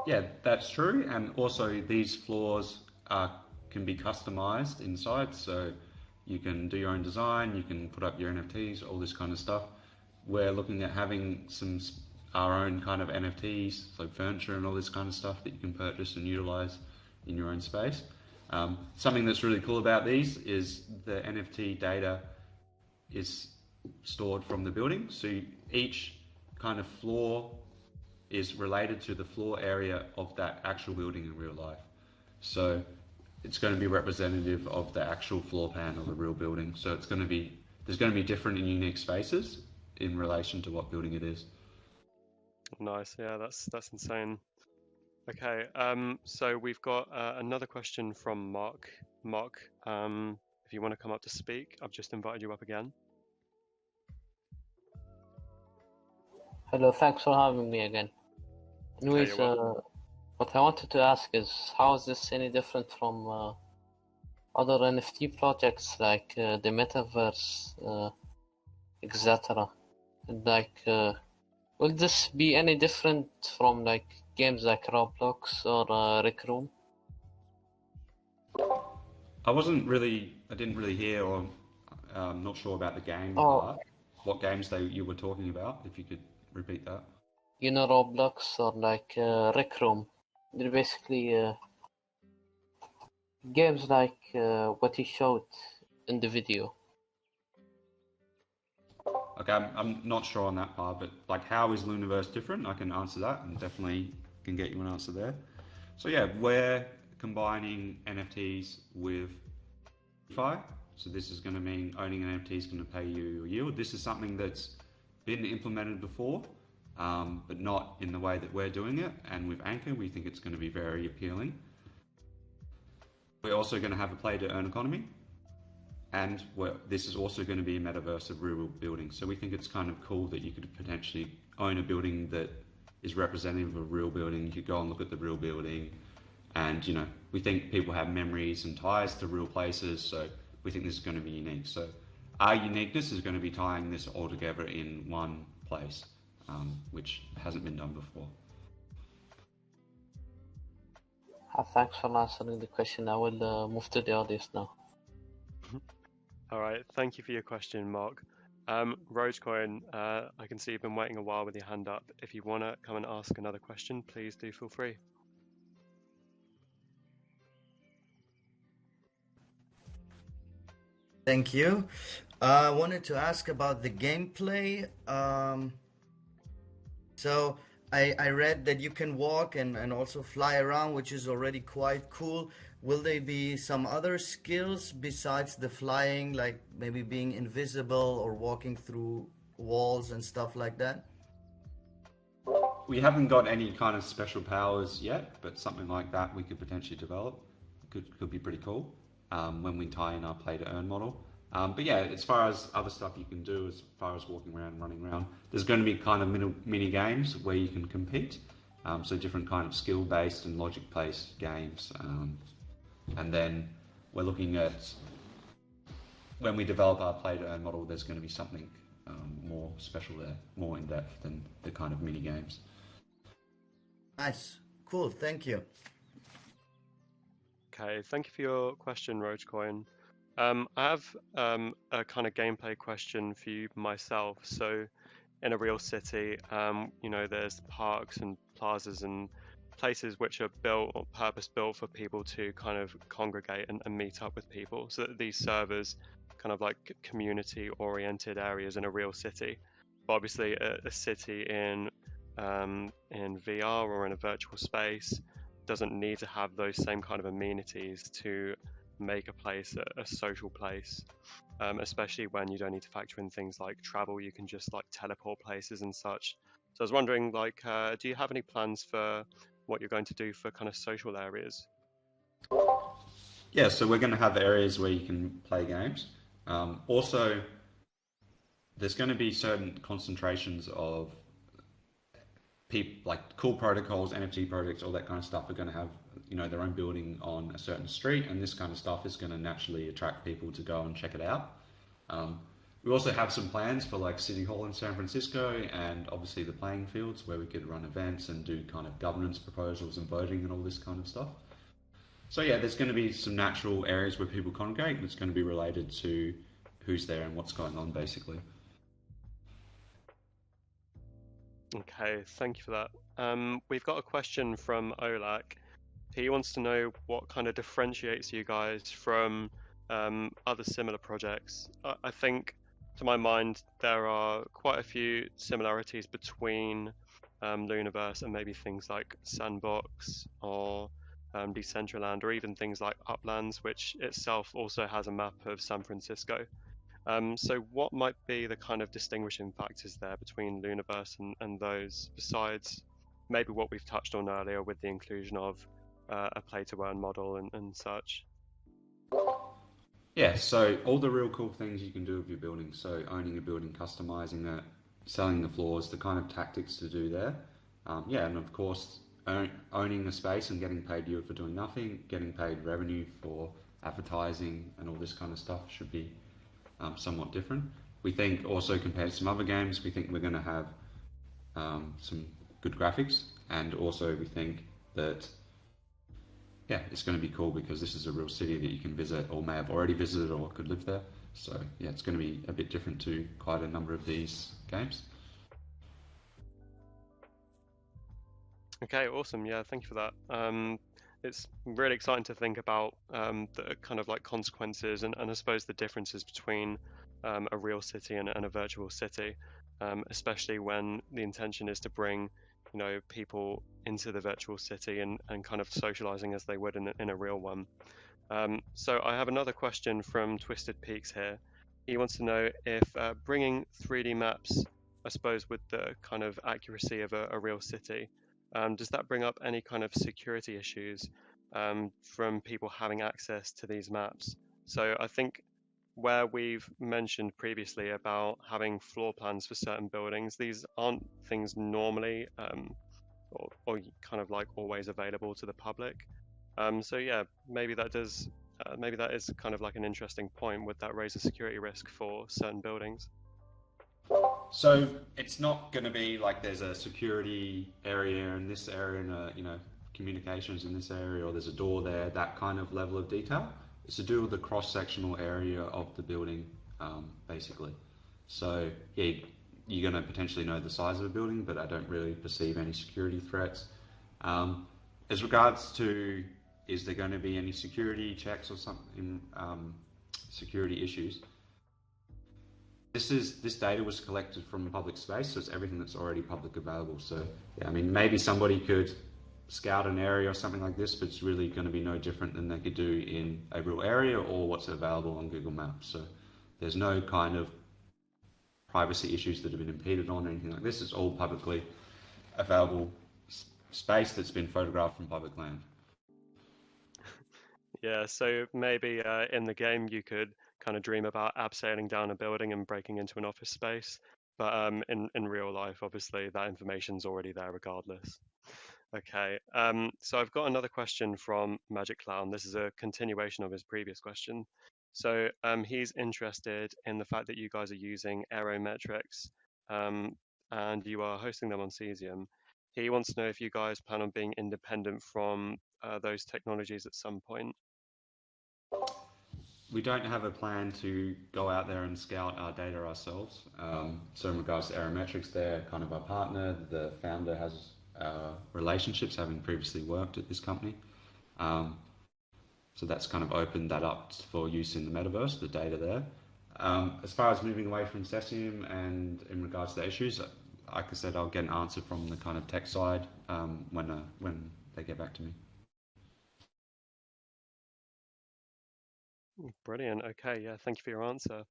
Speaker 2: Yeah, that's true. And also these floors can be customized inside. So you can do your own design, you can put up your NFTs, all this kind of stuff. We're looking at having our own kind of NFTs, so furniture and all this kind of stuff that you can purchase and utilize in your own space. Something that's really cool about these is the NFT data is stored from the building. So each kind of floor is related to the floor area of that actual building in real life. So it's going to be representative of the actual floor plan of the real building. So there's going to be different and unique spaces in relation to what building it is.
Speaker 1: Nice. Yeah, that's insane. Okay, so we've got another question from Mark. Mark, if you want to come up to speak, I've just invited you up again.
Speaker 4: Hello, thanks for having me again. Anyways, what I wanted to ask is, how is this any different from other NFT projects like the Metaverse, etc.? Like, will this be any different from like games like Roblox or Rec Room?
Speaker 2: I didn't really hear, or I'm not sure about the game part. What games you were talking about, if you could repeat that.
Speaker 4: You know, Roblox or like Rec Room. They're basically games like what you showed in the video.
Speaker 2: Okay, I'm not sure on that part, but like, how is Lunaverse different? I can answer that and definitely can get you an answer there. So yeah, we're combining NFTs with DeFi. So this is going to mean owning an NFT is going to pay you a yield. This is something that's been implemented before, but not in the way that we're doing it. And with Anchor, we think it's going to be very appealing. We're also going to have a play to earn economy. And this is also going to be a metaverse of real buildings. So we think it's kind of cool that you could potentially own a building that is representative of a real building. You could go and look at the real building. And, you know, we think people have memories and ties to real places. So we think this is going to be unique. So our uniqueness is going to be tying this all together in one place, which hasn't been done before.
Speaker 4: Thanks for answering the question. I will move to the audience now.
Speaker 1: All right, thank you for your question, Mark. Rogecoin, I can see you've been waiting a while with your hand up. If you want to come and ask another question, please do feel free.
Speaker 3: Thank you. I wanted to ask about the gameplay. So I read that you can walk and also fly around, which is already quite cool. Will there be some other skills besides the flying, like maybe being invisible or walking through walls and stuff like that?
Speaker 2: We haven't got any kind of special powers yet, but something like that we could potentially develop. Could be pretty cool when we tie in our play to earn model. But yeah, as far as other stuff you can do, as far as walking around, running around, there's going to be kind of mini games where you can compete. So different kind of skill-based and logic-based games. And then we're looking at, when we develop our play to earn model, there's going to be something more special there, more in depth than the kind of mini games.
Speaker 3: Nice. Cool. Thank you.
Speaker 1: Okay, thank you for your question, Roachcoin. I have a kind of gameplay question for you myself. So, in a real city, you know, there's parks and plazas and places which are built or purpose-built for people to kind of congregate and meet up with people. So that these serve as kind of like community-oriented areas in a real city. But obviously, a city in VR or in a virtual space doesn't need to have those same kind of amenities to make a place a social place, especially when you don't need to factor in things like travel. You can just like teleport places and such. So I was wondering, like, do you have any plans for what you're going to do for kind of social areas?
Speaker 2: Yeah, so we're going to have areas where you can play games. Also, there's going to be certain concentrations of people, like cool protocols, NFT projects, all that kind of stuff are going to have, you know, their own building on a certain street, and this kind of stuff is going to naturally attract people to go and check it out. We also have some plans for like City Hall in San Francisco, and obviously the playing fields where we could run events and do kind of governance proposals and voting and all this kind of stuff. So yeah, there's going to be some natural areas where people congregate, and it's going to be related to who's there and what's going on, basically.
Speaker 1: Okay, thank you for that. We've got a question from Olak. He wants to know what kind of differentiates you guys from other similar projects. I think, to my mind, there are quite a few similarities between Lunaverse and maybe things like Sandbox or Decentraland, or even things like Uplands, which itself also has a map of San Francisco. So what might be the kind of distinguishing factors there between Lunaverse and those, besides maybe what we've touched on earlier with the inclusion of a play-to-earn model and such?
Speaker 2: Yeah, so all the real cool things you can do with your building. So owning a building, customizing it, selling the floors, the kind of tactics to do there. Yeah, and of course, owning a space and getting paid you for doing nothing, getting paid revenue for advertising and all this kind of stuff should be somewhat different. We think also, compared to some other games, we think we're going to have some good graphics, and also we think that yeah, it's going to be cool because this is a real city that you can visit or may have already visited or could live there. So yeah, it's going to be a bit different to quite a number of these games.
Speaker 1: Okay, awesome. Yeah, thank you for that. It's really exciting to think about the kind of like consequences and I suppose the differences between a real city and a virtual city, especially when the intention is to bring, you know, people into the virtual city and kind of socializing as they would in a real one. So I have another question from Twisted Peaks here. He wants to know if bringing 3D maps, I suppose, with the kind of accuracy of a real city, does that bring up any kind of security issues from people having access to these maps? So I think where we've mentioned previously about having floor plans for certain buildings, these aren't things normally or kind of like always available to the public. So yeah, maybe that does, maybe that is kind of like an interesting point. Would that raise a security risk for certain buildings?
Speaker 2: So it's not going to be like there's a security area in this area and you know, communications in this area, or there's a door there, that kind of level of detail. It's to do with the cross-sectional area of the building, basically. So yeah, you're going to potentially know the size of a building, but I don't really perceive any security threats. As regards to, is there going to be any security checks or something security issues. This data was collected from public space, so it's everything that's already public available. So yeah, I mean, maybe somebody could scout an area or something like this, but it's really going to be no different than they could do in a real area or what's available on Google Maps. So there's no kind of privacy issues that have been impeded on or anything like this. It's all publicly available space that's been photographed from public land.
Speaker 1: Yeah, so maybe in the game you could kind of dream about abseiling down a building and breaking into an office space, but in real life, obviously, that information's already there regardless. Okay, so I've got another question from Magic Clown. This is a continuation of his previous question. So he's interested in the fact that you guys are using aerometrics and you are hosting them on Cesium. He wants to know if you guys plan on being independent from those technologies at some point.
Speaker 2: We don't have a plan to go out there and scout our data ourselves. So in regards to aerometrics, they're kind of our partner. The founder has relationships, having previously worked at this company. So that's kind of opened that up for use in the metaverse, the data there. As far as moving away from Cesium and in regards to the issues, like I said, I'll get an answer from the kind of tech side when they get back to me.
Speaker 1: Brilliant. Okay, yeah, thank you for your answer.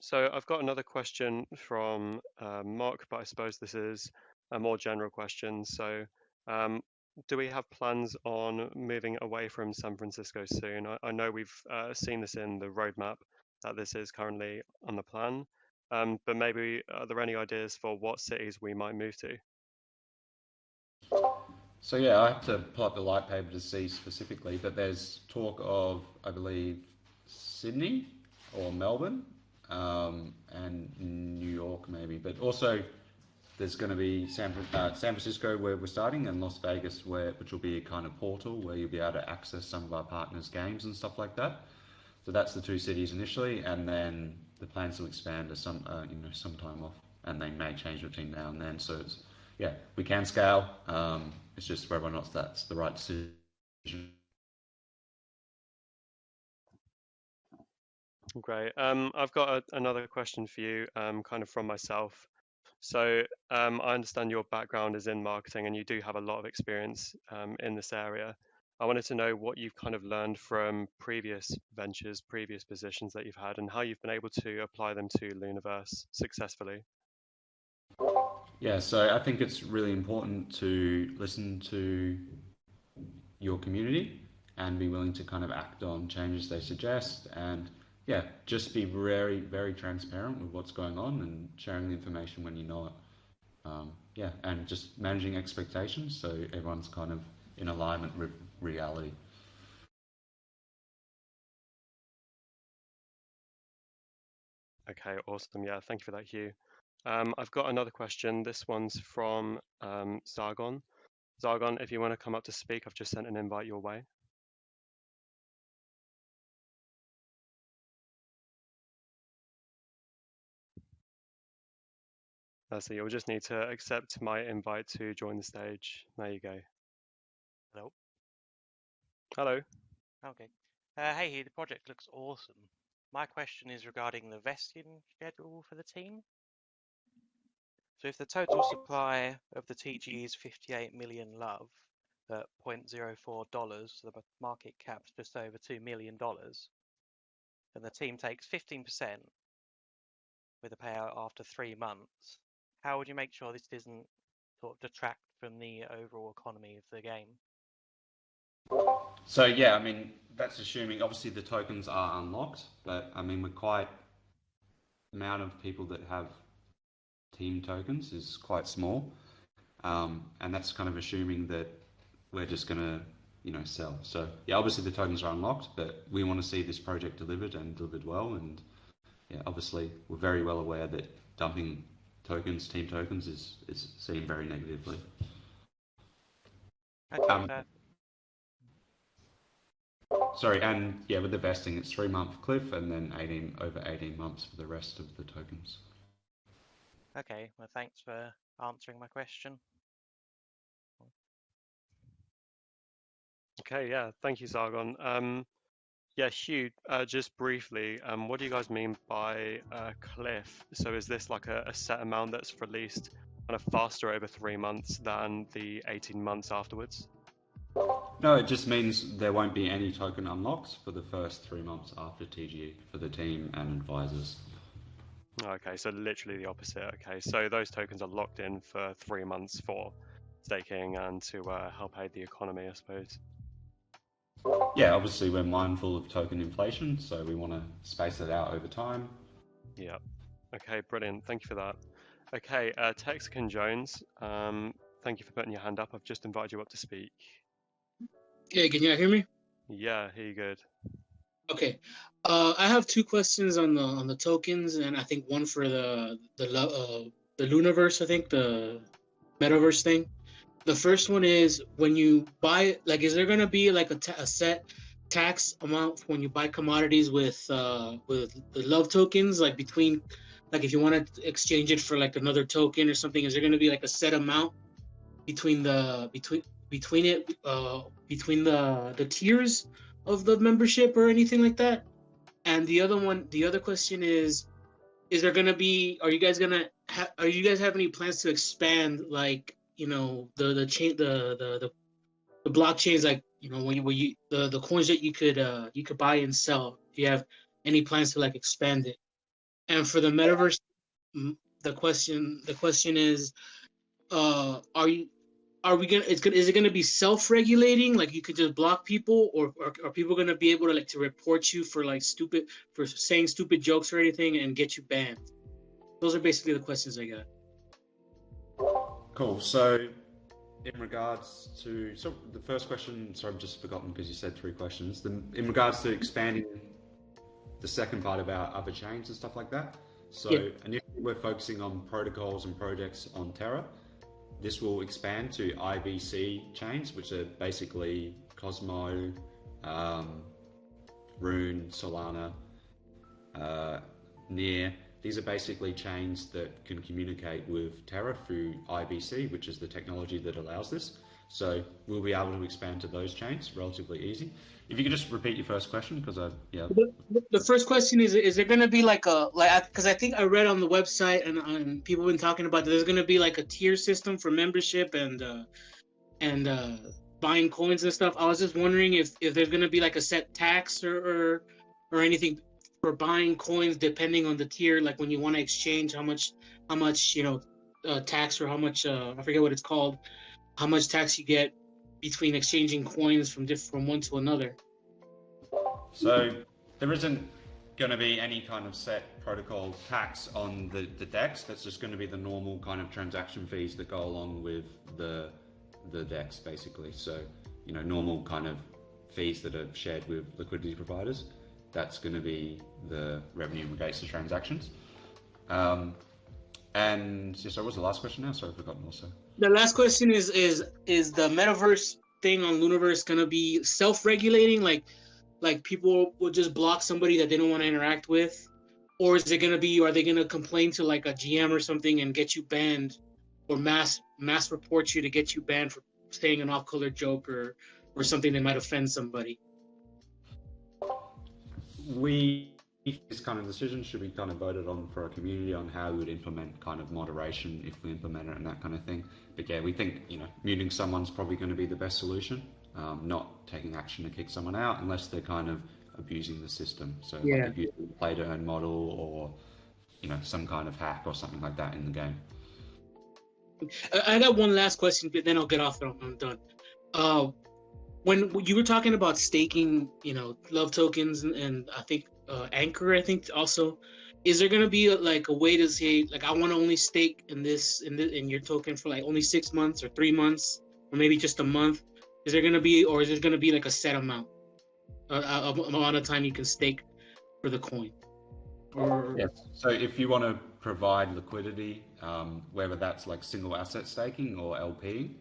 Speaker 1: So I've got another question from Mark, but I suppose this is a more general question. So do we have plans on moving away from San Francisco soon? I know we've seen this in the roadmap that this is currently on the plan, but maybe are there any ideas for what cities we might move to?
Speaker 2: So yeah, I have to pull up the light paper to see specifically, but there's talk of, I believe, Sydney or Melbourne and New York maybe, but also there's going to be San Francisco where we're starting and Las Vegas which will be a kind of portal where you'll be able to access some of our partners' games and stuff like that. So that's the two cities initially, and then the plans to expand to some time off, and they may change between now and then. So it's, yeah, we can scale. It's just whether or not that's the right decision.
Speaker 1: Great. I've got another question for you, kind of from myself. So I understand your background is in marketing and you do have a lot of experience in this area. I wanted to know what you've kind of learned from previous ventures, previous positions that you've had, and how you've been able to apply them to Lunaverse successfully.
Speaker 2: Yeah, so I think it's really important to listen to your community and be willing to kind of act on changes they suggest, and yeah, just be very, very transparent with what's going on and sharing the information when you know it. Yeah, and just managing expectations so everyone's kind of in alignment with reality.
Speaker 1: Okay, awesome. Yeah, thank you for that, Hugh. I've got another question. This one's from Zargon. Zargon, if you want to come up to speak, I've just sent an invite your way. So you'll just need to accept my invite to join the stage. There you go.
Speaker 14: Hello.
Speaker 1: Hello.
Speaker 14: Okay. Hey, the project looks awesome. My question is regarding the vesting schedule for the team. So if the total supply of the TG is 58 million love at $0.04, the market cap's just over $2 million, and the team takes 15% with a payout after 3 months, how would you make sure this doesn't sort of detract from the overall economy of the game?
Speaker 2: So yeah, I mean, that's assuming obviously the tokens are unlocked, but I mean, the amount of people that have team tokens is quite small, and that's kind of assuming that we're just gonna, sell. So yeah, obviously the tokens are unlocked, but we want to see this project delivered and delivered well, and yeah, obviously we're very well aware that dumping tokens, team tokens, is seen very negatively.
Speaker 14: Okay,
Speaker 2: sorry, and yeah, with the vesting, it's 3-month cliff, and then over 18 months for the rest of the tokens.
Speaker 14: Okay, well, thanks for answering my question.
Speaker 1: Okay, yeah, thank you, Zargon. Yeah, Hugh, just briefly, what do you guys mean by cliff? So is this like a set amount that's released kind of faster over 3 months than the 18 months afterwards?
Speaker 2: No, it just means there won't be any token unlocks for the first 3 months after TGE for the team and advisors.
Speaker 1: Okay, so literally the opposite. Okay, so those tokens are locked in for 3 months for staking and to help aid the economy, I suppose.
Speaker 2: Yeah, obviously we're mindful of token inflation, so we want to space it out over time.
Speaker 1: Yeah. Okay, brilliant. Thank you for that. Okay, Texican Jones, thank you for putting your hand up. I've just invited you up to speak.
Speaker 15: Yeah, can you hear me?
Speaker 1: Yeah, hear you good.
Speaker 15: Okay. I have two questions on the tokens, and I think one for the Lunaverse. I think the Metaverse thing. The first one is when you buy, like, is there gonna be like a set tax amount when you buy commodities with the love tokens, like between, like if you want to exchange it for like another token or something, is there gonna be like a set amount between the tiers of the membership or anything like that? And the other question is there gonna be? Are you guys have any plans to expand, like, you know, the chain, the blockchains, like, you know, when you the coins that you could buy and sell? Do you have any plans to like expand it? And for the metaverse, the question is, is it gonna be self-regulating, like you could just block people, or are people gonna be able to like to report you for like for saying stupid jokes or anything and get you banned? Those are basically the questions I got.
Speaker 2: Cool. So in regards to the first question, sorry, I've just forgotten because you said 3 questions. In regards to expanding the second part about other chains and stuff like that. So
Speaker 15: Yeah.
Speaker 2: initially we're focusing on protocols and projects on Terra. This will expand to IBC chains, which are basically Cosmo, Rune, Solana, Near. These are basically chains that can communicate with Terra through IBC, which is the technology that allows this. So we'll be able to expand to those chains relatively easy. If you could just repeat your first question, because
Speaker 15: The first question is there going to be like because I think I read on the website and people have been talking about that there's going to be like a tier system for membership and buying coins and stuff. I was just wondering if there's going to be like a set tax or anything for buying coins depending on the tier, like when you want to exchange how much you know tax, or how much I forget what it's called, how much tax you get between exchanging coins from one to another.
Speaker 2: So there isn't going to be any kind of set protocol tax on the DEX. That's just going to be the normal kind of transaction fees that go along with the DEX, basically. So, you know, normal kind of fees that are shared with liquidity providers. That's going to be the revenue against the transactions. And so what was the last question now? Sorry, I've forgotten also.
Speaker 15: The last question is the Metaverse thing on Lunaverse going to be self-regulating, like people will just block somebody that they don't want to interact with, or is it going to be, are they going to complain to like a GM or something and get you banned, or mass report you to get you banned for saying an off-color joke or something that might offend somebody?
Speaker 2: This kind of decision should be kind of voted on for our community on how we would implement kind of moderation if we implement it and that kind of thing. But yeah, we think, you know, muting someone's probably going to be the best solution. Not taking action to kick someone out unless they're kind of abusing the system. So
Speaker 15: Yeah.
Speaker 2: like if you play to earn model, or, you know, some kind of hack or something like that in the game.
Speaker 15: I got one last question, but then I'll get off and I'm done. When you were talking about staking, you know, love tokens and I think Anchor, I think also, is there going to be like a way to say, like, I want to only stake in your token for like only 6 months or 3 months or maybe just a month? Is there going to be, or is there going to be like a set amount, amount of time you can stake for the coin? Or...
Speaker 2: Yes. So if you want to provide liquidity, whether that's like single asset staking or LP,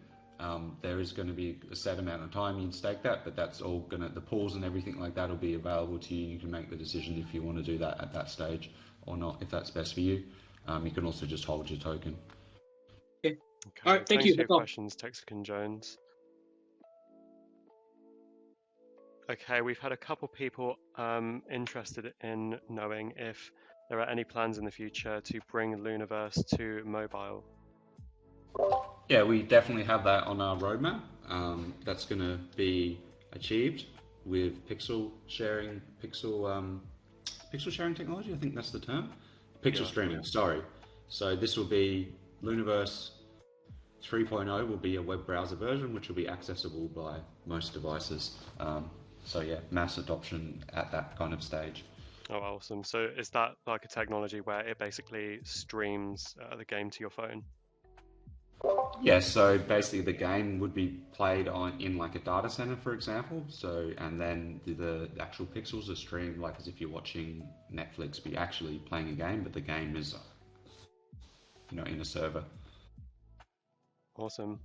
Speaker 2: there is going to be a set amount of time you can stake that, but that's all going to, the pools and everything like that will be available to you. You can make the decision if you want to do that at that stage or not, if that's best for you. You can also just hold your token.
Speaker 15: Okay. All right. Thank you.
Speaker 1: For your questions, Texican Jones. Okay, we've had a couple people interested in knowing if there are any plans in the future to bring Lunaverse to mobile.
Speaker 2: Yeah, we definitely have that on our roadmap. That's going to be achieved with pixel sharing technology. I think that's the term. Pixel streaming. Sorry. So this will be Lunaverse 3.0 will be a web browser version, which will be accessible by most devices. So yeah, mass adoption at that kind of stage.
Speaker 1: Oh, awesome. So is that like a technology where it basically streams the game to your phone?
Speaker 2: Yeah, so basically the game would be played in like a data center, for example. So, and then the actual pixels are streamed like as if you're watching Netflix, but you're actually playing a game, but the game is, in a server.
Speaker 1: Awesome.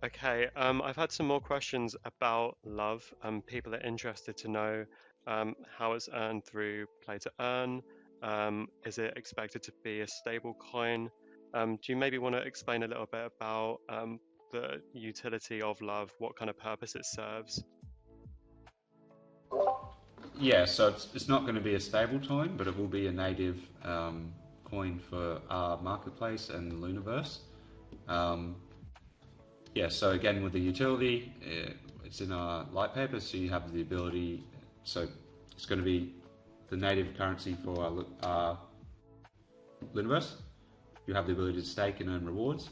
Speaker 1: Okay, I've had some more questions about Love. People are interested to know how it's earned through play to earn. Is it expected to be a stable coin? Do you maybe want to explain a little bit about the utility of Love, what kind of purpose it serves?
Speaker 2: Yeah, so it's not going to be a stable coin, but it will be a native coin for our marketplace and the Lunaverse. Yeah, so again with the utility, it's in our light paper, so you have the ability, so it's going to be the native currency for our Lunaverse. You have the ability to stake and earn rewards.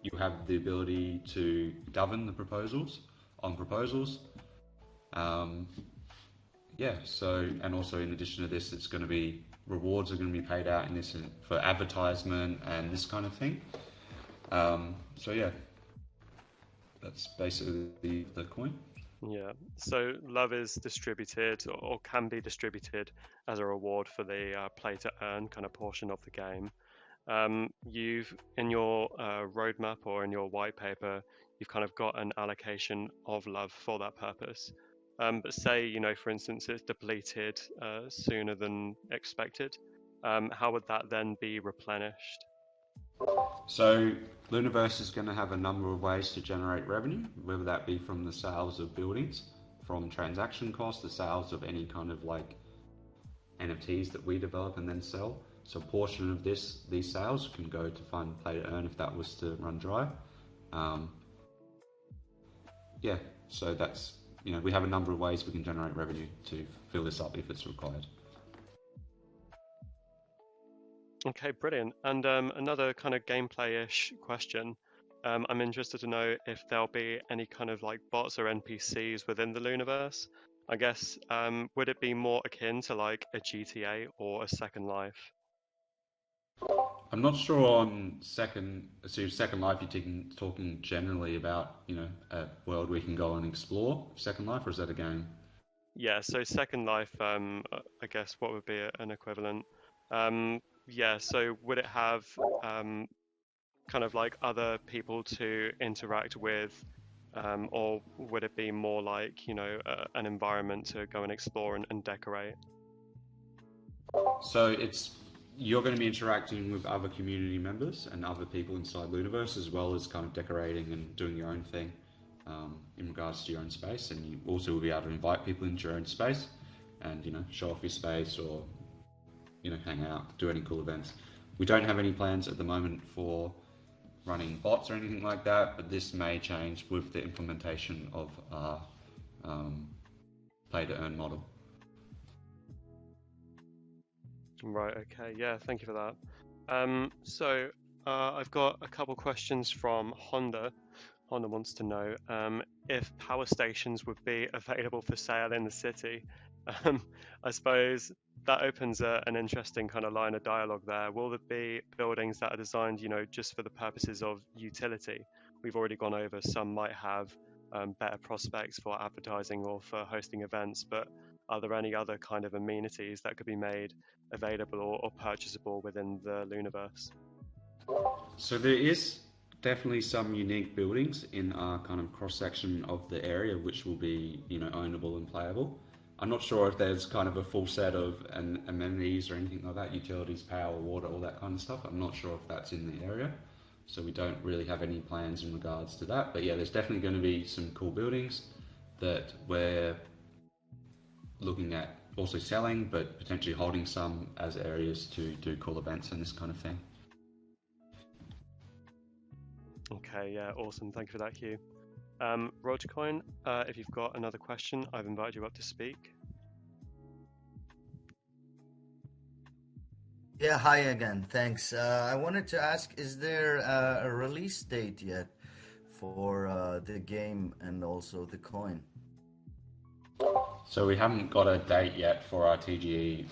Speaker 2: You have the ability to govern the proposals on proposals. Yeah, so, and also in addition to this, it's going to be, rewards are going to be paid out in this for advertisement and this kind of thing. So yeah, that's basically the coin.
Speaker 1: Yeah, so Love is distributed or can be distributed as a reward for the play to earn kind of portion of the game. You've, in your roadmap or in your white paper, you've kind of got an allocation of Love for that purpose. But say, for instance, it's depleted sooner than expected. How would that then be replenished?
Speaker 2: So Lunaverse is going to have a number of ways to generate revenue, whether that be from the sales of buildings, from transaction costs, the sales of any kind of like NFTs that we develop and then sell. So a portion of these sales can go to fund play to earn if that was to run dry. Yeah, so that's, we have a number of ways we can generate revenue to fill this up if it's required.
Speaker 1: Okay, brilliant. And another kind of gameplay-ish question. I'm interested to know if there'll be any kind of like bots or NPCs within the Lunaverse. I guess, would it be more akin to like a GTA or a Second Life?
Speaker 2: I'm not sure on Second Life, you're talking generally about, a world we can go and explore Second Life, or is that a game?
Speaker 1: Yeah, so Second Life, I guess what would be an equivalent? Yeah, so would it have kind of like other people to interact with, or would it be more like, an environment to go and explore and decorate?
Speaker 2: So you're going to be interacting with other community members and other people inside Lunaverse, as well as kind of decorating and doing your own thing in regards to your own space. And you also will be able to invite people into your own space and, show off your space or, hang out, do any cool events. We don't have any plans at the moment for running bots or anything like that, but this may change with the implementation of our play to earn model.
Speaker 1: Right, okay, yeah, thank you for that. So I've got a couple questions from Honda. Honda wants to know if power stations would be available for sale in the city. I suppose that opens an interesting kind of line of dialogue there. Will there be buildings that are designed, just for the purposes of utility? We've already gone over some might have better prospects for advertising or for hosting events, but are there any other kind of amenities that could be made available or purchasable within the Lunaverse?
Speaker 2: So there is definitely some unique buildings in our kind of cross-section of the area which will be, ownable and playable. I'm not sure if there's kind of a full set of amenities or anything like that, utilities, power, water, all that kind of stuff. I'm not sure if that's in the area. So we don't really have any plans in regards to that. But yeah, there's definitely going to be some cool buildings that we're looking at also selling, but potentially holding some as areas to do cool events and this kind of thing.
Speaker 1: Okay, yeah, awesome. Thank you for that, Hugh. Rogercoin, if you've got another question, I've invited you up to speak.
Speaker 3: Yeah, hi again. Thanks. I wanted to ask, is there a release date yet for the game and also the coin?
Speaker 2: So we haven't got a date yet for our TGE,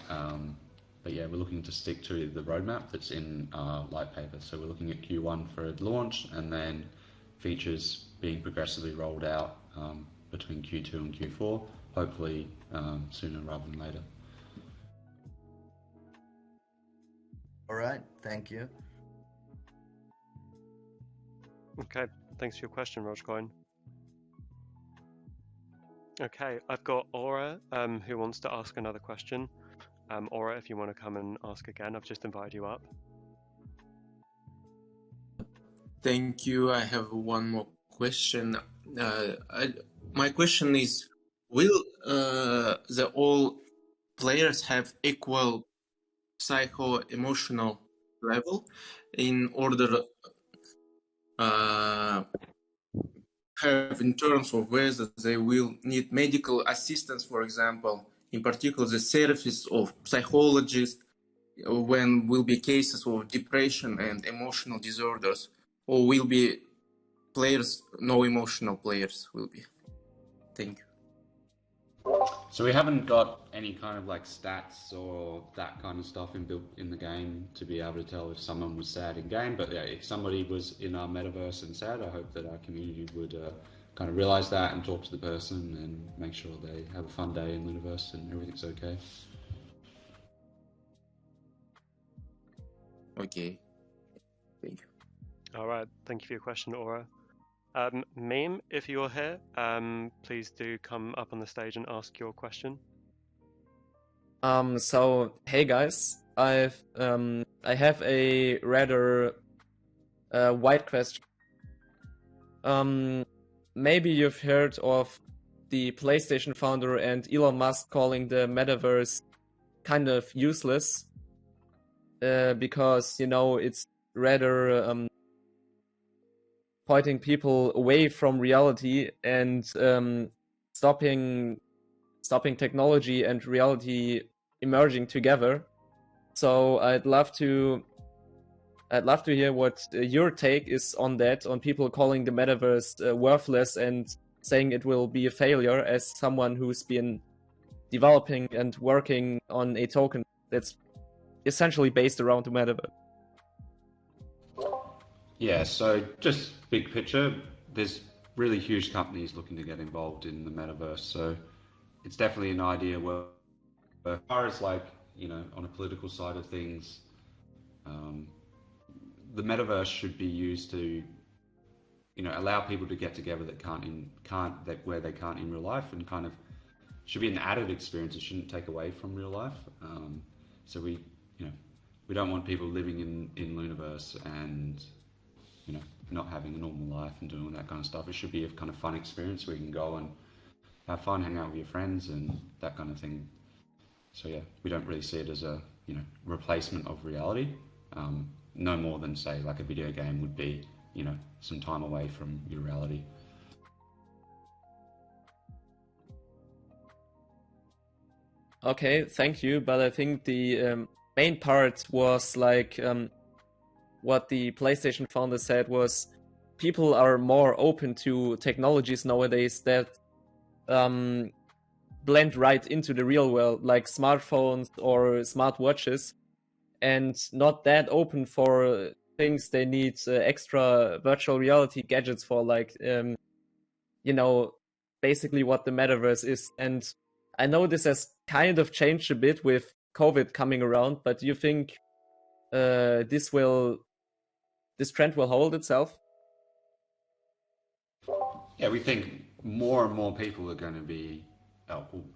Speaker 2: but yeah, we're looking to stick to the roadmap that's in our white paper. So we're looking at Q1 for launch, and then features being progressively rolled out between Q2 and Q4, hopefully sooner rather than later.
Speaker 3: All right, thank you.
Speaker 1: Okay, thanks for your question, Rogercoin. Okay, I've got Aura, who wants to ask another question. Aura, if you want to come and ask again, I've just invited you up.
Speaker 11: Thank you. I have one more question. My question is, will the all players have equal psycho-emotional level in order have in terms of whether they will need medical assistance, for example, in particular the service of psychologists when will be cases of depression and emotional disorders, or will be players, no emotional players will be? Thank you.
Speaker 2: So we haven't got any kind of like stats or that kind of stuff built in the game to be able to tell if someone was sad in game. But yeah, if somebody was in our metaverse and sad, I hope that our community would kind of realize that and talk to the person and make sure they have a fun day in Lunaverse and everything's okay.
Speaker 11: Okay. Thank you.
Speaker 1: All right, thank you for your question, Aura. Meme, if you're here, please do come up on the stage and ask your question.
Speaker 16: So hey guys, I have a rather wide question. Maybe you've heard of the PlayStation founder and Elon Musk calling the metaverse kind of useless, because it's rather pointing people away from reality and stopping technology and reality emerging together. So I'd love to hear what your take is on that, on people calling the metaverse worthless and saying it will be a failure, as someone who's been developing and working on a token that's essentially based around the metaverse.
Speaker 2: Yeah, so just big picture, there's really huge companies looking to get involved in the metaverse. So it's definitely an idea where, as far as like, on a political side of things, the metaverse should be used to, allow people to get together that where they can't in real life, and kind of should be an added experience. It shouldn't take away from real life. So we don't want people living in Lunaverse and not having a normal life and doing all that kind of stuff. It should be a kind of fun experience where you can go and have fun, hang out with your friends and that kind of thing. So yeah, we don't really see it as a replacement of reality. No more than, say, like a video game would be, some time away from your reality.
Speaker 16: Okay, thank you. But I think the main part was like what the PlayStation founder said was people are more open to technologies nowadays that blend right into the real world, like smartphones or smartwatches, and not that open for things they need extra virtual reality gadgets for, like basically what the metaverse is. And I know this has kind of changed a bit with COVID coming around, but do you think this trend will hold itself?
Speaker 2: Yeah, we think more and more people are going to be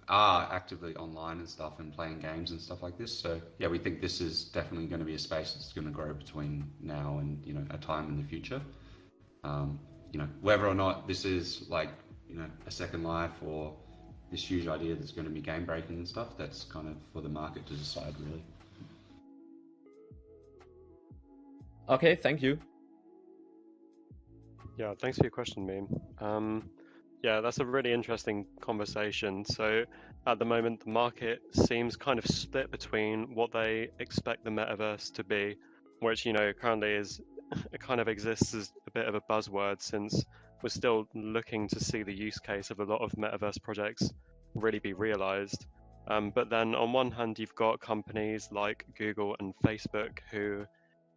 Speaker 2: are actively online and stuff and playing games and stuff like this. So yeah, we think this is definitely going to be a space that's going to grow between now and a time in the future. Whether or not this is like a second life or this huge idea that's going to be game breaking and stuff. That's kind of for the market to decide, really.
Speaker 16: Okay, thank you.
Speaker 1: Yeah, thanks for your question, Meme. Yeah, that's a really interesting conversation. So at the moment, the market seems kind of split between what they expect the metaverse to be, which, you know, currently is, it kind of exists as a bit of a buzzword since we're still looking to see the use case of a lot of metaverse projects really be realized. But then on one hand, you've got companies like Google and Facebook who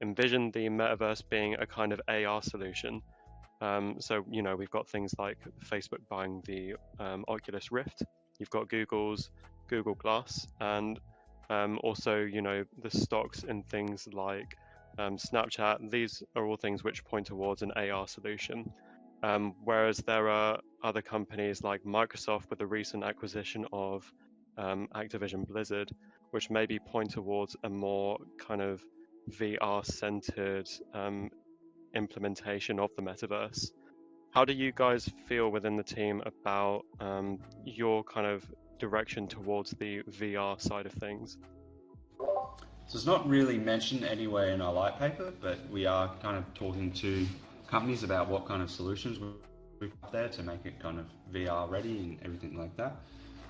Speaker 1: envision the metaverse being a kind of AR solution. So, you know, we've got things like Facebook buying the Oculus Rift. You've got Google's Google Glass, and also, you know, the stocks in things like Snapchat. These are all things which point towards an AR solution. Whereas there are other companies like Microsoft with the recent acquisition of Activision Blizzard, which maybe point towards a more kind of VR-centered implementation of the metaverse. How do you guys feel within the team about your kind of direction towards the VR side of things?
Speaker 2: So it's not really mentioned anywhere in our light paper, but we are kind of talking to companies about what kind of solutions we've got there to make it kind of VR ready and everything like that.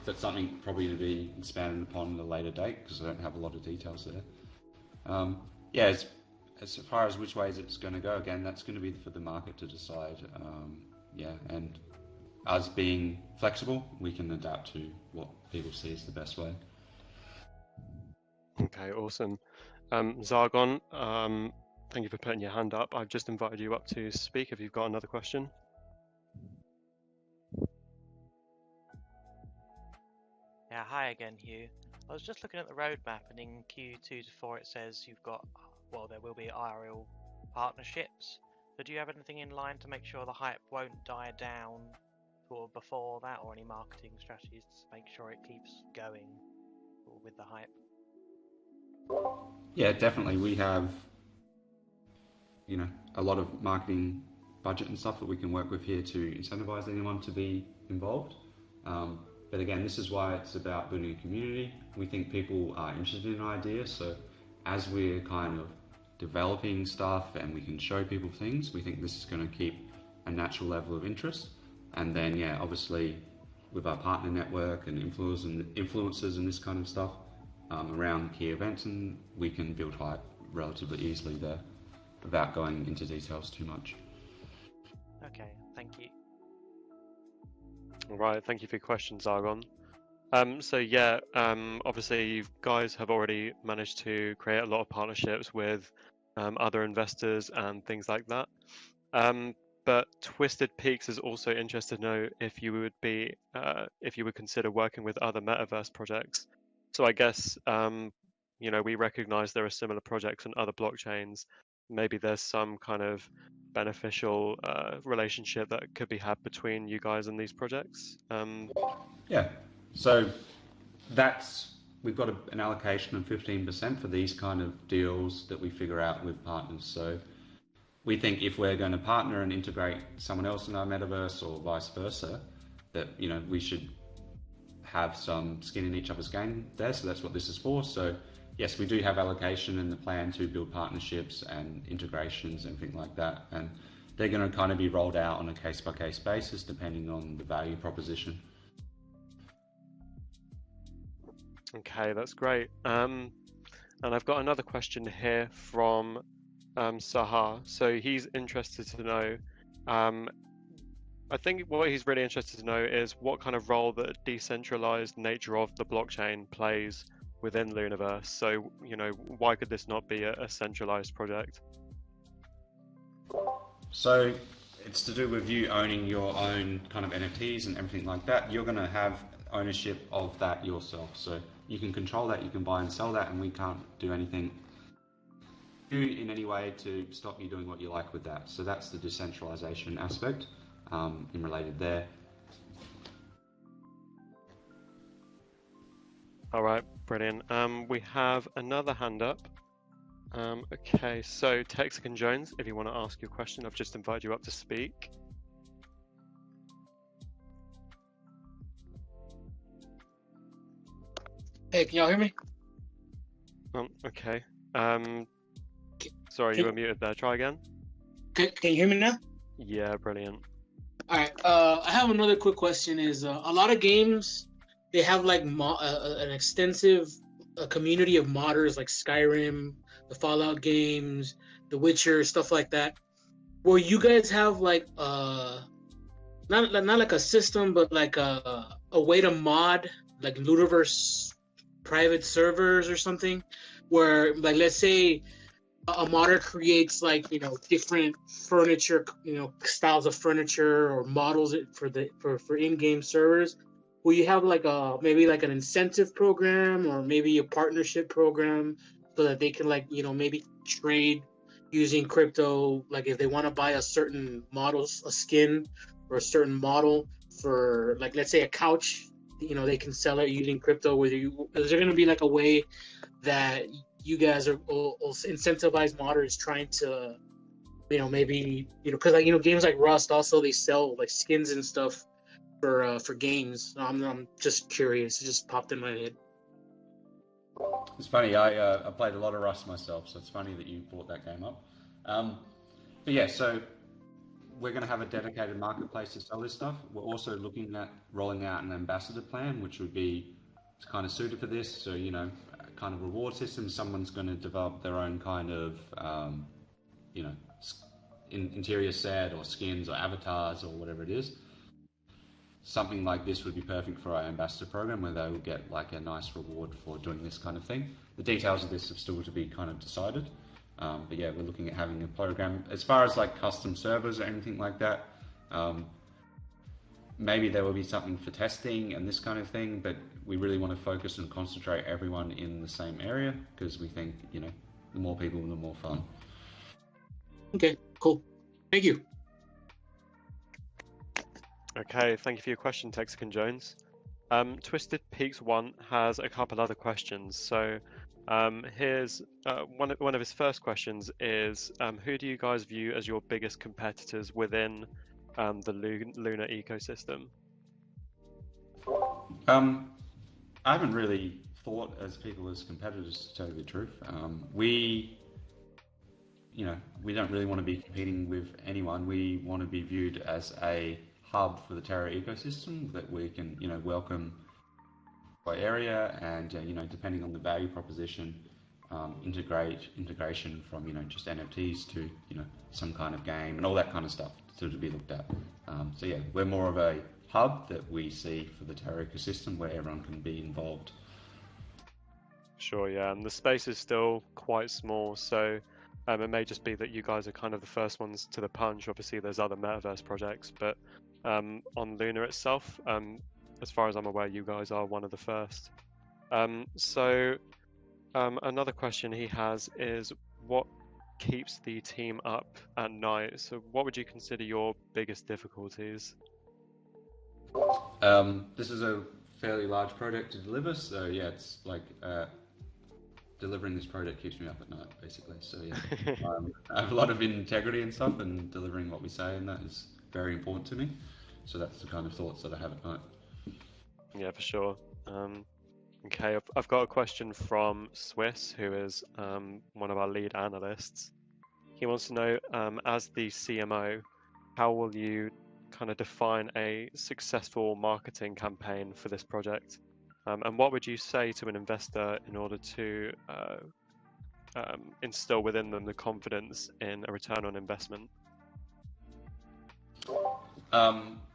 Speaker 2: That's something probably to be expanded upon at a later date because I don't have a lot of details there. Yeah, as far as which ways it's going to go, again, that's going to be for the market to decide. Yeah, and us being flexible, we can adapt to what people see as the best way.
Speaker 1: Okay, awesome. Zargon, thank you for putting your hand up. I've just invited you up to speak if you've got another question.
Speaker 14: Yeah, hi again, Hugh. I was just looking at the roadmap, and in Q2 to 4 it says you've got, well, there will be IRL partnerships. So do you have anything in line to make sure the hype won't die down sort of before that, or any marketing strategies to make sure it keeps going with the hype?
Speaker 2: Yeah, definitely. We have, you know, a lot of marketing budget and stuff that we can work with here to incentivize anyone to be involved. But again, this is why it's about building a community. We think people are interested in ideas, so as we're kind of developing stuff and we can show people things, we think this is going to keep a natural level of interest. And then, yeah, obviously with our partner network and influencers and this kind of stuff around key events, and we can build hype relatively easily there without going into details too much.
Speaker 14: Okay, thank you.
Speaker 1: All right, thank you for your question, Zargon. So yeah, obviously you guys have already managed to create a lot of partnerships with other investors and things like that. But Twisted Peaks is also interested to know if you would be, if you would consider working with other metaverse projects. So I guess, you know, we recognize there are similar projects on other blockchains. Maybe there's some kind of beneficial relationship that could be had between you guys and these projects.
Speaker 2: Yeah, so we've got an allocation of 15% for these kind of deals that we figure out with partners. So we think if we're going to partner and integrate someone else in our metaverse or vice versa, that, you know, we should have some skin in each other's game there. So that's what this is for. So yes, we do have allocation and the plan to build partnerships and integrations and things like that. And they're going to kind of be rolled out on a case-by-case basis depending on the value proposition.
Speaker 1: Okay, that's great. And I've got another question here from Sahar. So he's interested to know, I think what he's really interested to know is what kind of role the decentralized nature of the blockchain plays within Lunaverse. So, you know, why could this not be a centralized project?
Speaker 2: So it's to do with you owning your own kind of NFTs and everything like that. You're going to have ownership of that yourself. So you can control that, you can buy and sell that, and we can't do anything in any way to stop you doing what you like with that. So that's the decentralization aspect in related there.
Speaker 1: All right, brilliant. We have another hand up. Okay, so Texican Jones, if you want to ask your question, I've just invited you up to speak.
Speaker 15: Hey, can y'all hear me?
Speaker 1: Okay. Sorry, you were muted there. Try again.
Speaker 15: Can you hear me now?
Speaker 1: Yeah, brilliant.
Speaker 15: All right. I have another quick question. Is a lot of games they have like an extensive community of modders like Skyrim, the Fallout games, The Witcher, stuff like that. Where you guys have like not like a system, but like a way to mod like Lunaverse private servers or something, where like let's say a modder creates like different furniture, styles of furniture or models it for in-game servers. Will you have like maybe like an incentive program or maybe a partnership program so that they can like maybe trade using crypto, like if they want to buy a certain model, a skin or a certain model for like let's say a couch, they can sell it using crypto. Is there going to be like a way that you guys will incentivize modders trying to maybe because like games like Rust also they sell like skins and stuff for games. I'm just curious, it just popped in my head.
Speaker 2: It's funny, I played a lot of Rust myself, so it's funny that you brought that game up. But yeah, so we're going to have a dedicated marketplace to sell this stuff. We're also looking at rolling out an ambassador plan, which would be kind of suited for this. So, kind of reward system. Someone's going to develop their own kind of, interior set or skins or avatars or whatever it is. Something like this would be perfect for our ambassador program where they will get like a nice reward for doing this kind of thing. The details of this are still to be kind of decided. But yeah, we're looking at having a program. As far as like custom servers or anything like that, maybe there will be something for testing and this kind of thing, but we really want to focus and concentrate everyone in the same area because we think, the more people, the more fun.
Speaker 15: Okay, cool. Thank you.
Speaker 1: Okay, thank you for your question, Texican Jones. Twisted Peaks 1 has a couple other questions. So here's one of his first questions is, who do you guys view as your biggest competitors within the Lunar ecosystem?
Speaker 2: I haven't really thought as people as competitors, to tell you the truth. We don't really want to be competing with anyone. We want to be viewed as a hub for the Terra ecosystem that we can, welcome by area and, depending on the value proposition, integration from, just NFTs to, some kind of game and all that kind of stuff to be looked at. So yeah, we're more of a hub that we see for the Terra ecosystem where everyone can be involved.
Speaker 1: Sure, yeah, and the space is still quite small, so it may just be that you guys are kind of the first ones to the punch. Obviously, there's other Metaverse projects, but on Lunar itself, as far as I'm aware, you guys are one of the first. So another question he has is, what keeps the team up at night? So what would you consider your biggest difficulties?
Speaker 2: This is a fairly large project to deliver, so yeah, it's like delivering this project keeps me up at night, basically. So yeah, I have a lot of integrity and stuff, and delivering what we say, and that is very important to me. So that's the kind of thoughts that I have at night. Yeah,
Speaker 1: for sure. Okay, I've got a question from Swiss, who is one of our lead analysts. He wants to know, as the CMO, how will you kind of define a successful marketing campaign for this project? And what would you say to an investor in order to instill within them the confidence in a return on investment?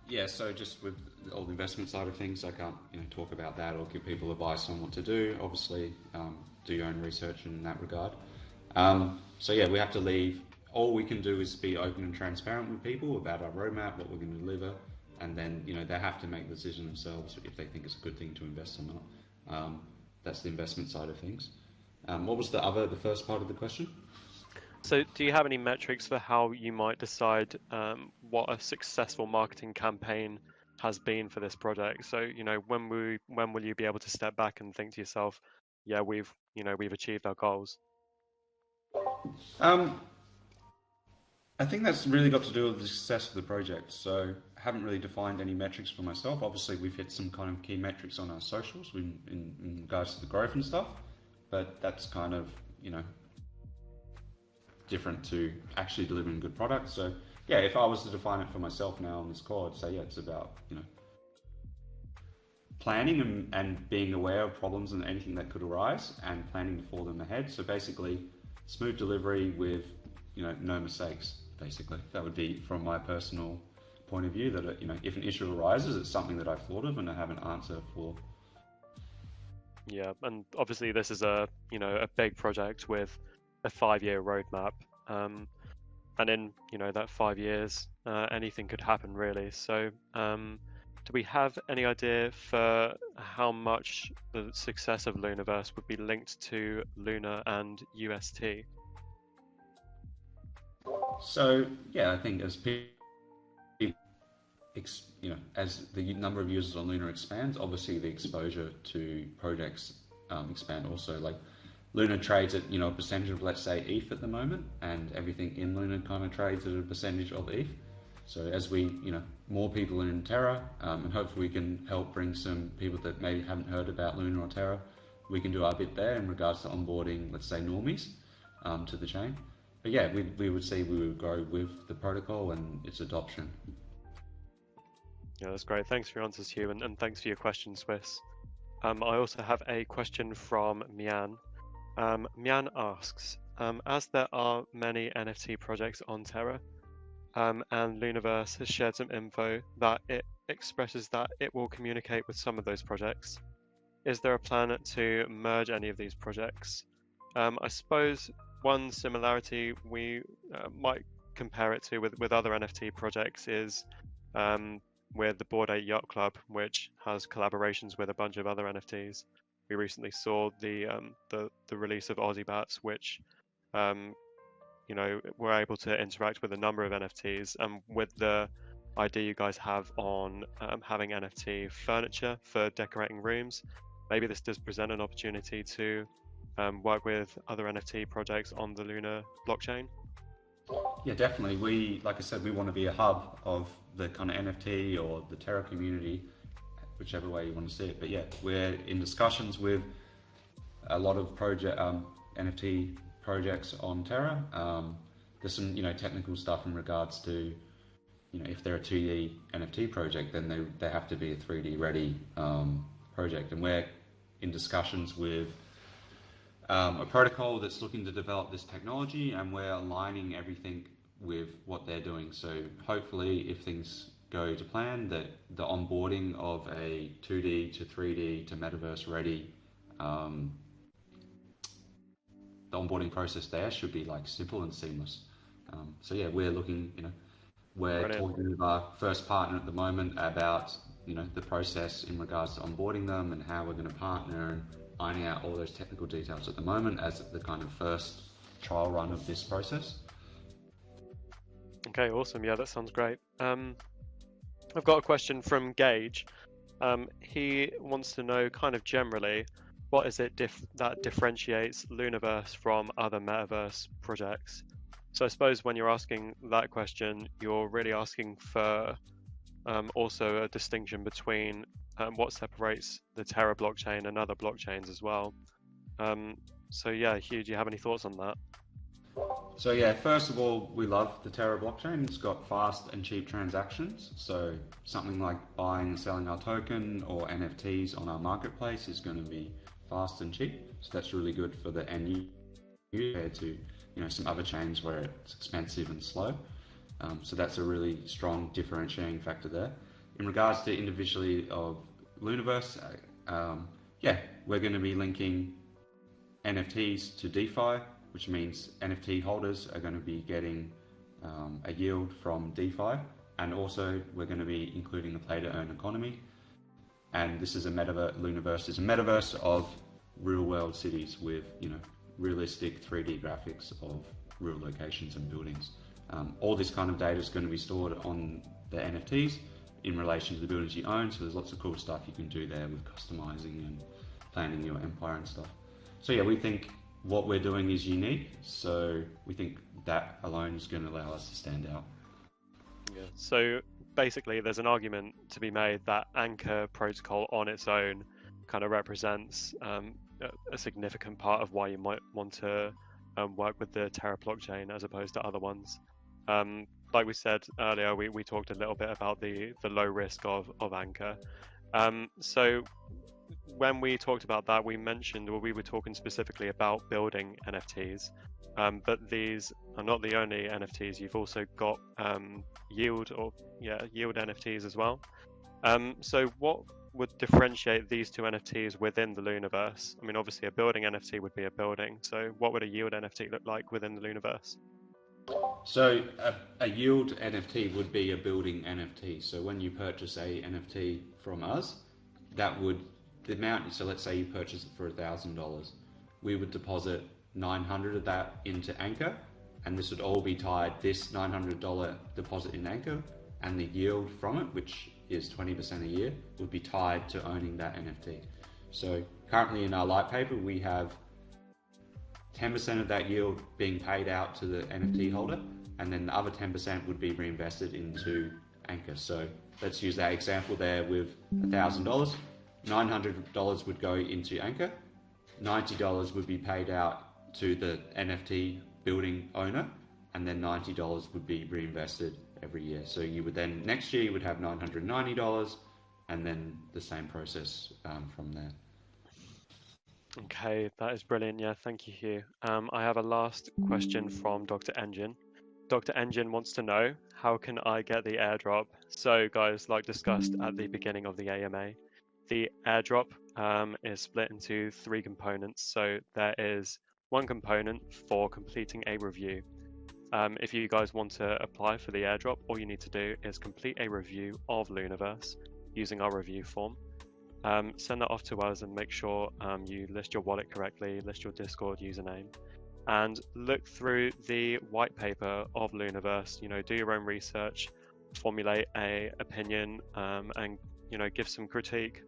Speaker 2: Yeah, so just with all the investment side of things, I can't talk about that or give people advice on what to do. Obviously, do your own research in that regard. So yeah, we have to leave. All we can do is be open and transparent with people about our roadmap, what we're going to deliver, and then they have to make the decision themselves if they think it's a good thing to invest or not. That's the investment side of things. What was the first part of the question?
Speaker 1: So do you have any metrics for how you might decide what a successful marketing campaign has been for this project? So, when will you be able to step back and think to yourself, yeah, we've achieved our goals?
Speaker 2: I think that's really got to do with the success of the project. So haven't really defined any metrics for myself. Obviously, we've hit some kind of key metrics on our socials in regards to the growth and stuff, but that's kind of, you know, different to actually delivering good products. So yeah, if I was to define it for myself now on this call, I'd say, yeah, it's about, you know, planning and being aware of problems and anything that could arise and planning for them ahead. So basically, smooth delivery with, you know, no mistakes, basically. That would be from my personal point of view, that, you know, if an issue arises, it's something that I've thought of and I have an answer for.
Speaker 1: Yeah, and obviously this is a, you know, a big project with a 5-year roadmap. And in, you know, that 5 years, anything could happen really. So do we have any idea for how much the success of Lunaverse would be linked to Lunar and UST?
Speaker 2: So yeah, I think as people, you know, as the number of users on Lunar expands, obviously the exposure to projects expand also. Like Lunar trades at, you know, a percentage of, let's say, ETH at the moment, and everything in Lunar kind of trades at a percentage of ETH. So as we, you know, more people in Terra, and hopefully we can help bring some people that maybe haven't heard about Lunar or Terra, we can do our bit there in regards to onboarding, let's say, normies to the chain. But yeah, we would say we would grow with the protocol and its adoption.
Speaker 1: Yeah, that's great. Thanks for your answers, Hugh, and thanks for your question, Swiss. I also have a question from Mian. Mian asks, as there are many NFT projects on Terra, and Lunaverse has shared some info that it expresses that it will communicate with some of those projects, is there a plan to merge any of these projects? I suppose one similarity we might compare it to with other NFT projects is with the Bored Ape Yacht Club, which has collaborations with a bunch of other NFTs. We recently saw the release of Aussie Bats, which you know, we're able to interact with a number of NFTs, and with the idea you guys have on having NFT furniture for decorating rooms, maybe this does present an opportunity to work with other NFT projects on the Lunar blockchain.
Speaker 2: Yeah, definitely. We, like I said, we want to be a hub of the kind of NFT or the Terra community, whichever way you want to see it. But yeah, we're in discussions with a lot of NFT projects on Terra. There's some, you know, technical stuff in regards to, you know, if they're a 2D NFT project, then they have to be a 3D ready project. And we're in discussions with a protocol that's looking to develop this technology, and we're aligning everything with what they're doing. So hopefully, if things go to plan, that the onboarding of a 2D to 3D to Metaverse ready, the onboarding process there should be like simple and seamless. So yeah, we're looking, you know, we're
Speaker 1: Brilliant.
Speaker 2: talking with our first partner at the moment about, you know, the process in regards to onboarding them and how we're going to partner and ironing out all those technical details at the moment as the kind of first trial run of this process.
Speaker 1: Okay, awesome. Yeah, that sounds great. I've got a question from Gage. He wants to know kind of generally, what is it that differentiates Lunaverse from other Metaverse projects? So I suppose when you're asking that question, you're really asking for also a distinction between what separates the Terra blockchain and other blockchains as well. So yeah, Hugh, do you have any thoughts on that?
Speaker 2: So yeah, first of all, we love the Terra blockchain. It's got fast and cheap transactions. So something like buying and selling our token or NFTs on our marketplace is going to be fast and cheap. So that's really good for the end user compared to, you know, some other chains where it's expensive and slow. So that's a really strong differentiating factor there. In regards to individually of Lunaverse, yeah, we're going to be linking NFTs to DeFi, which means NFT holders are going to be getting a yield from DeFi, and also we're going to be including the play-to-earn economy. And this is a Lunaverse is a metaverse of real-world cities with, you know, realistic 3D graphics of real locations and buildings. All this kind of data is going to be stored on the NFTs in relation to the buildings you own. So there's lots of cool stuff you can do there with customizing and planning your empire and stuff. So yeah, we think what we're doing is unique. So we think that alone is going to allow us to stand out.
Speaker 1: Yeah. So basically, there's an argument to be made that Anchor protocol on its own kind of represents a significant part of why you might want to work with the Terra blockchain as opposed to other ones. Like we said earlier, we talked a little bit about the low risk of Anchor. So when we talked about that, we mentioned, or we were talking specifically about building NFTs. But these are not the only NFTs. You've also got yield NFTs as well. So what would differentiate these two NFTs within the Lunaverse? I mean, obviously a building NFT would be a building. So what would a yield NFT look like within the Lunaverse?
Speaker 2: So a yield NFT would be a building NFT. So when you purchase a NFT from us, that would, the amount, so let's say you purchase it for $1,000, we would deposit 900 of that into Anchor, and this would all be tied, this $900 deposit in Anchor and the yield from it, which is 20% a year, would be tied to owning that NFT. So currently in our light paper, we have 10% of that yield being paid out to the NFT holder, and then the other 10% would be reinvested into Anchor. So let's use that example there with $1,000. $900 would go into Anchor, $90 would be paid out to the NFT building owner, and then $90 would be reinvested every year. So you would then, next year you would have $990, and then the same process from there.
Speaker 1: Okay, that is brilliant. Yeah, thank you, Hugh. I have a last question from Dr. Engine. Dr. Engine wants to know, how can I get the airdrop? So guys, like discussed at the beginning of the AMA, the airdrop is split into 3 components. So there is one component for completing a review. If you guys want to apply for the airdrop, all you need to do is complete a review of Lunaverse using our review form. Send that off to us and make sure you list your wallet correctly, list your Discord username, and look through the white paper of Lunaverse. You know, do your own research, formulate a opinion, and give some critique,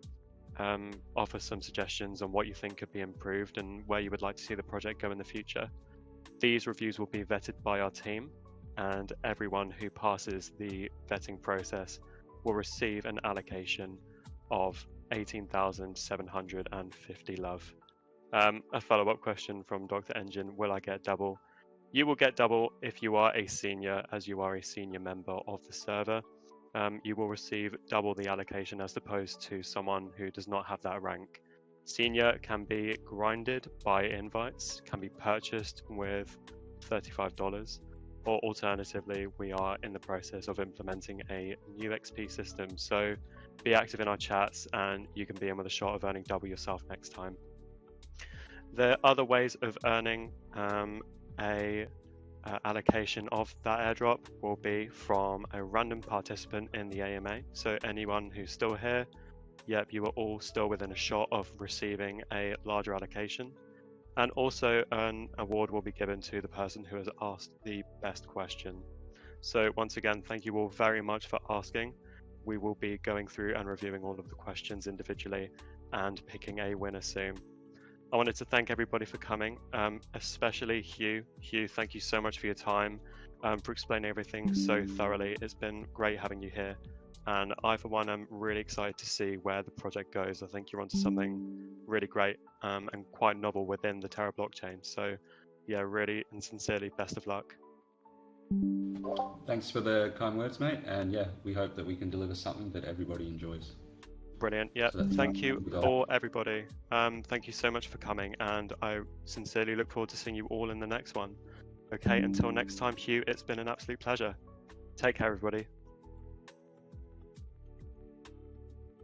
Speaker 1: offer some suggestions on what you think could be improved and where you would like to see the project go in the future. These reviews will be vetted by our team, and everyone who passes the vetting process will receive an allocation of 18,750 love. A follow-up question from Dr. Engine, will I get double? You will get double if you are a senior, as you are a senior member of the server. You will receive double the allocation as opposed to someone who does not have that rank. Senior can be grinded by invites, can be purchased with $35, or alternatively, we are in the process of implementing a new XP system. So be active in our chats and you can be in with a shot of earning double yourself next time. The other ways of earning allocation of that airdrop will be from a random participant in the AMA. So anyone who's still here, yep, you are all still within a shot of receiving a larger allocation. And also an award will be given to the person who has asked the best question. So once again, thank you all very much for asking. We will be going through and reviewing all of the questions individually and picking a winner soon. I wanted to thank everybody for coming, especially Hugh. Hugh, thank you so much for your time, for explaining everything so thoroughly. It's been great having you here. And I, for one, am really excited to see where the project goes. I think you're onto something really great and quite novel within the Terra blockchain. So yeah, really and sincerely, best of luck.
Speaker 2: Thanks for the kind words, mate. And yeah, we hope that we can deliver something that everybody enjoys.
Speaker 1: Brilliant. Yeah, so thank you all, everybody. Thank you so much for coming, and I sincerely look forward to seeing you all in the next one. Okay, until next time, Hugh, it's been an absolute pleasure. Take care, everybody.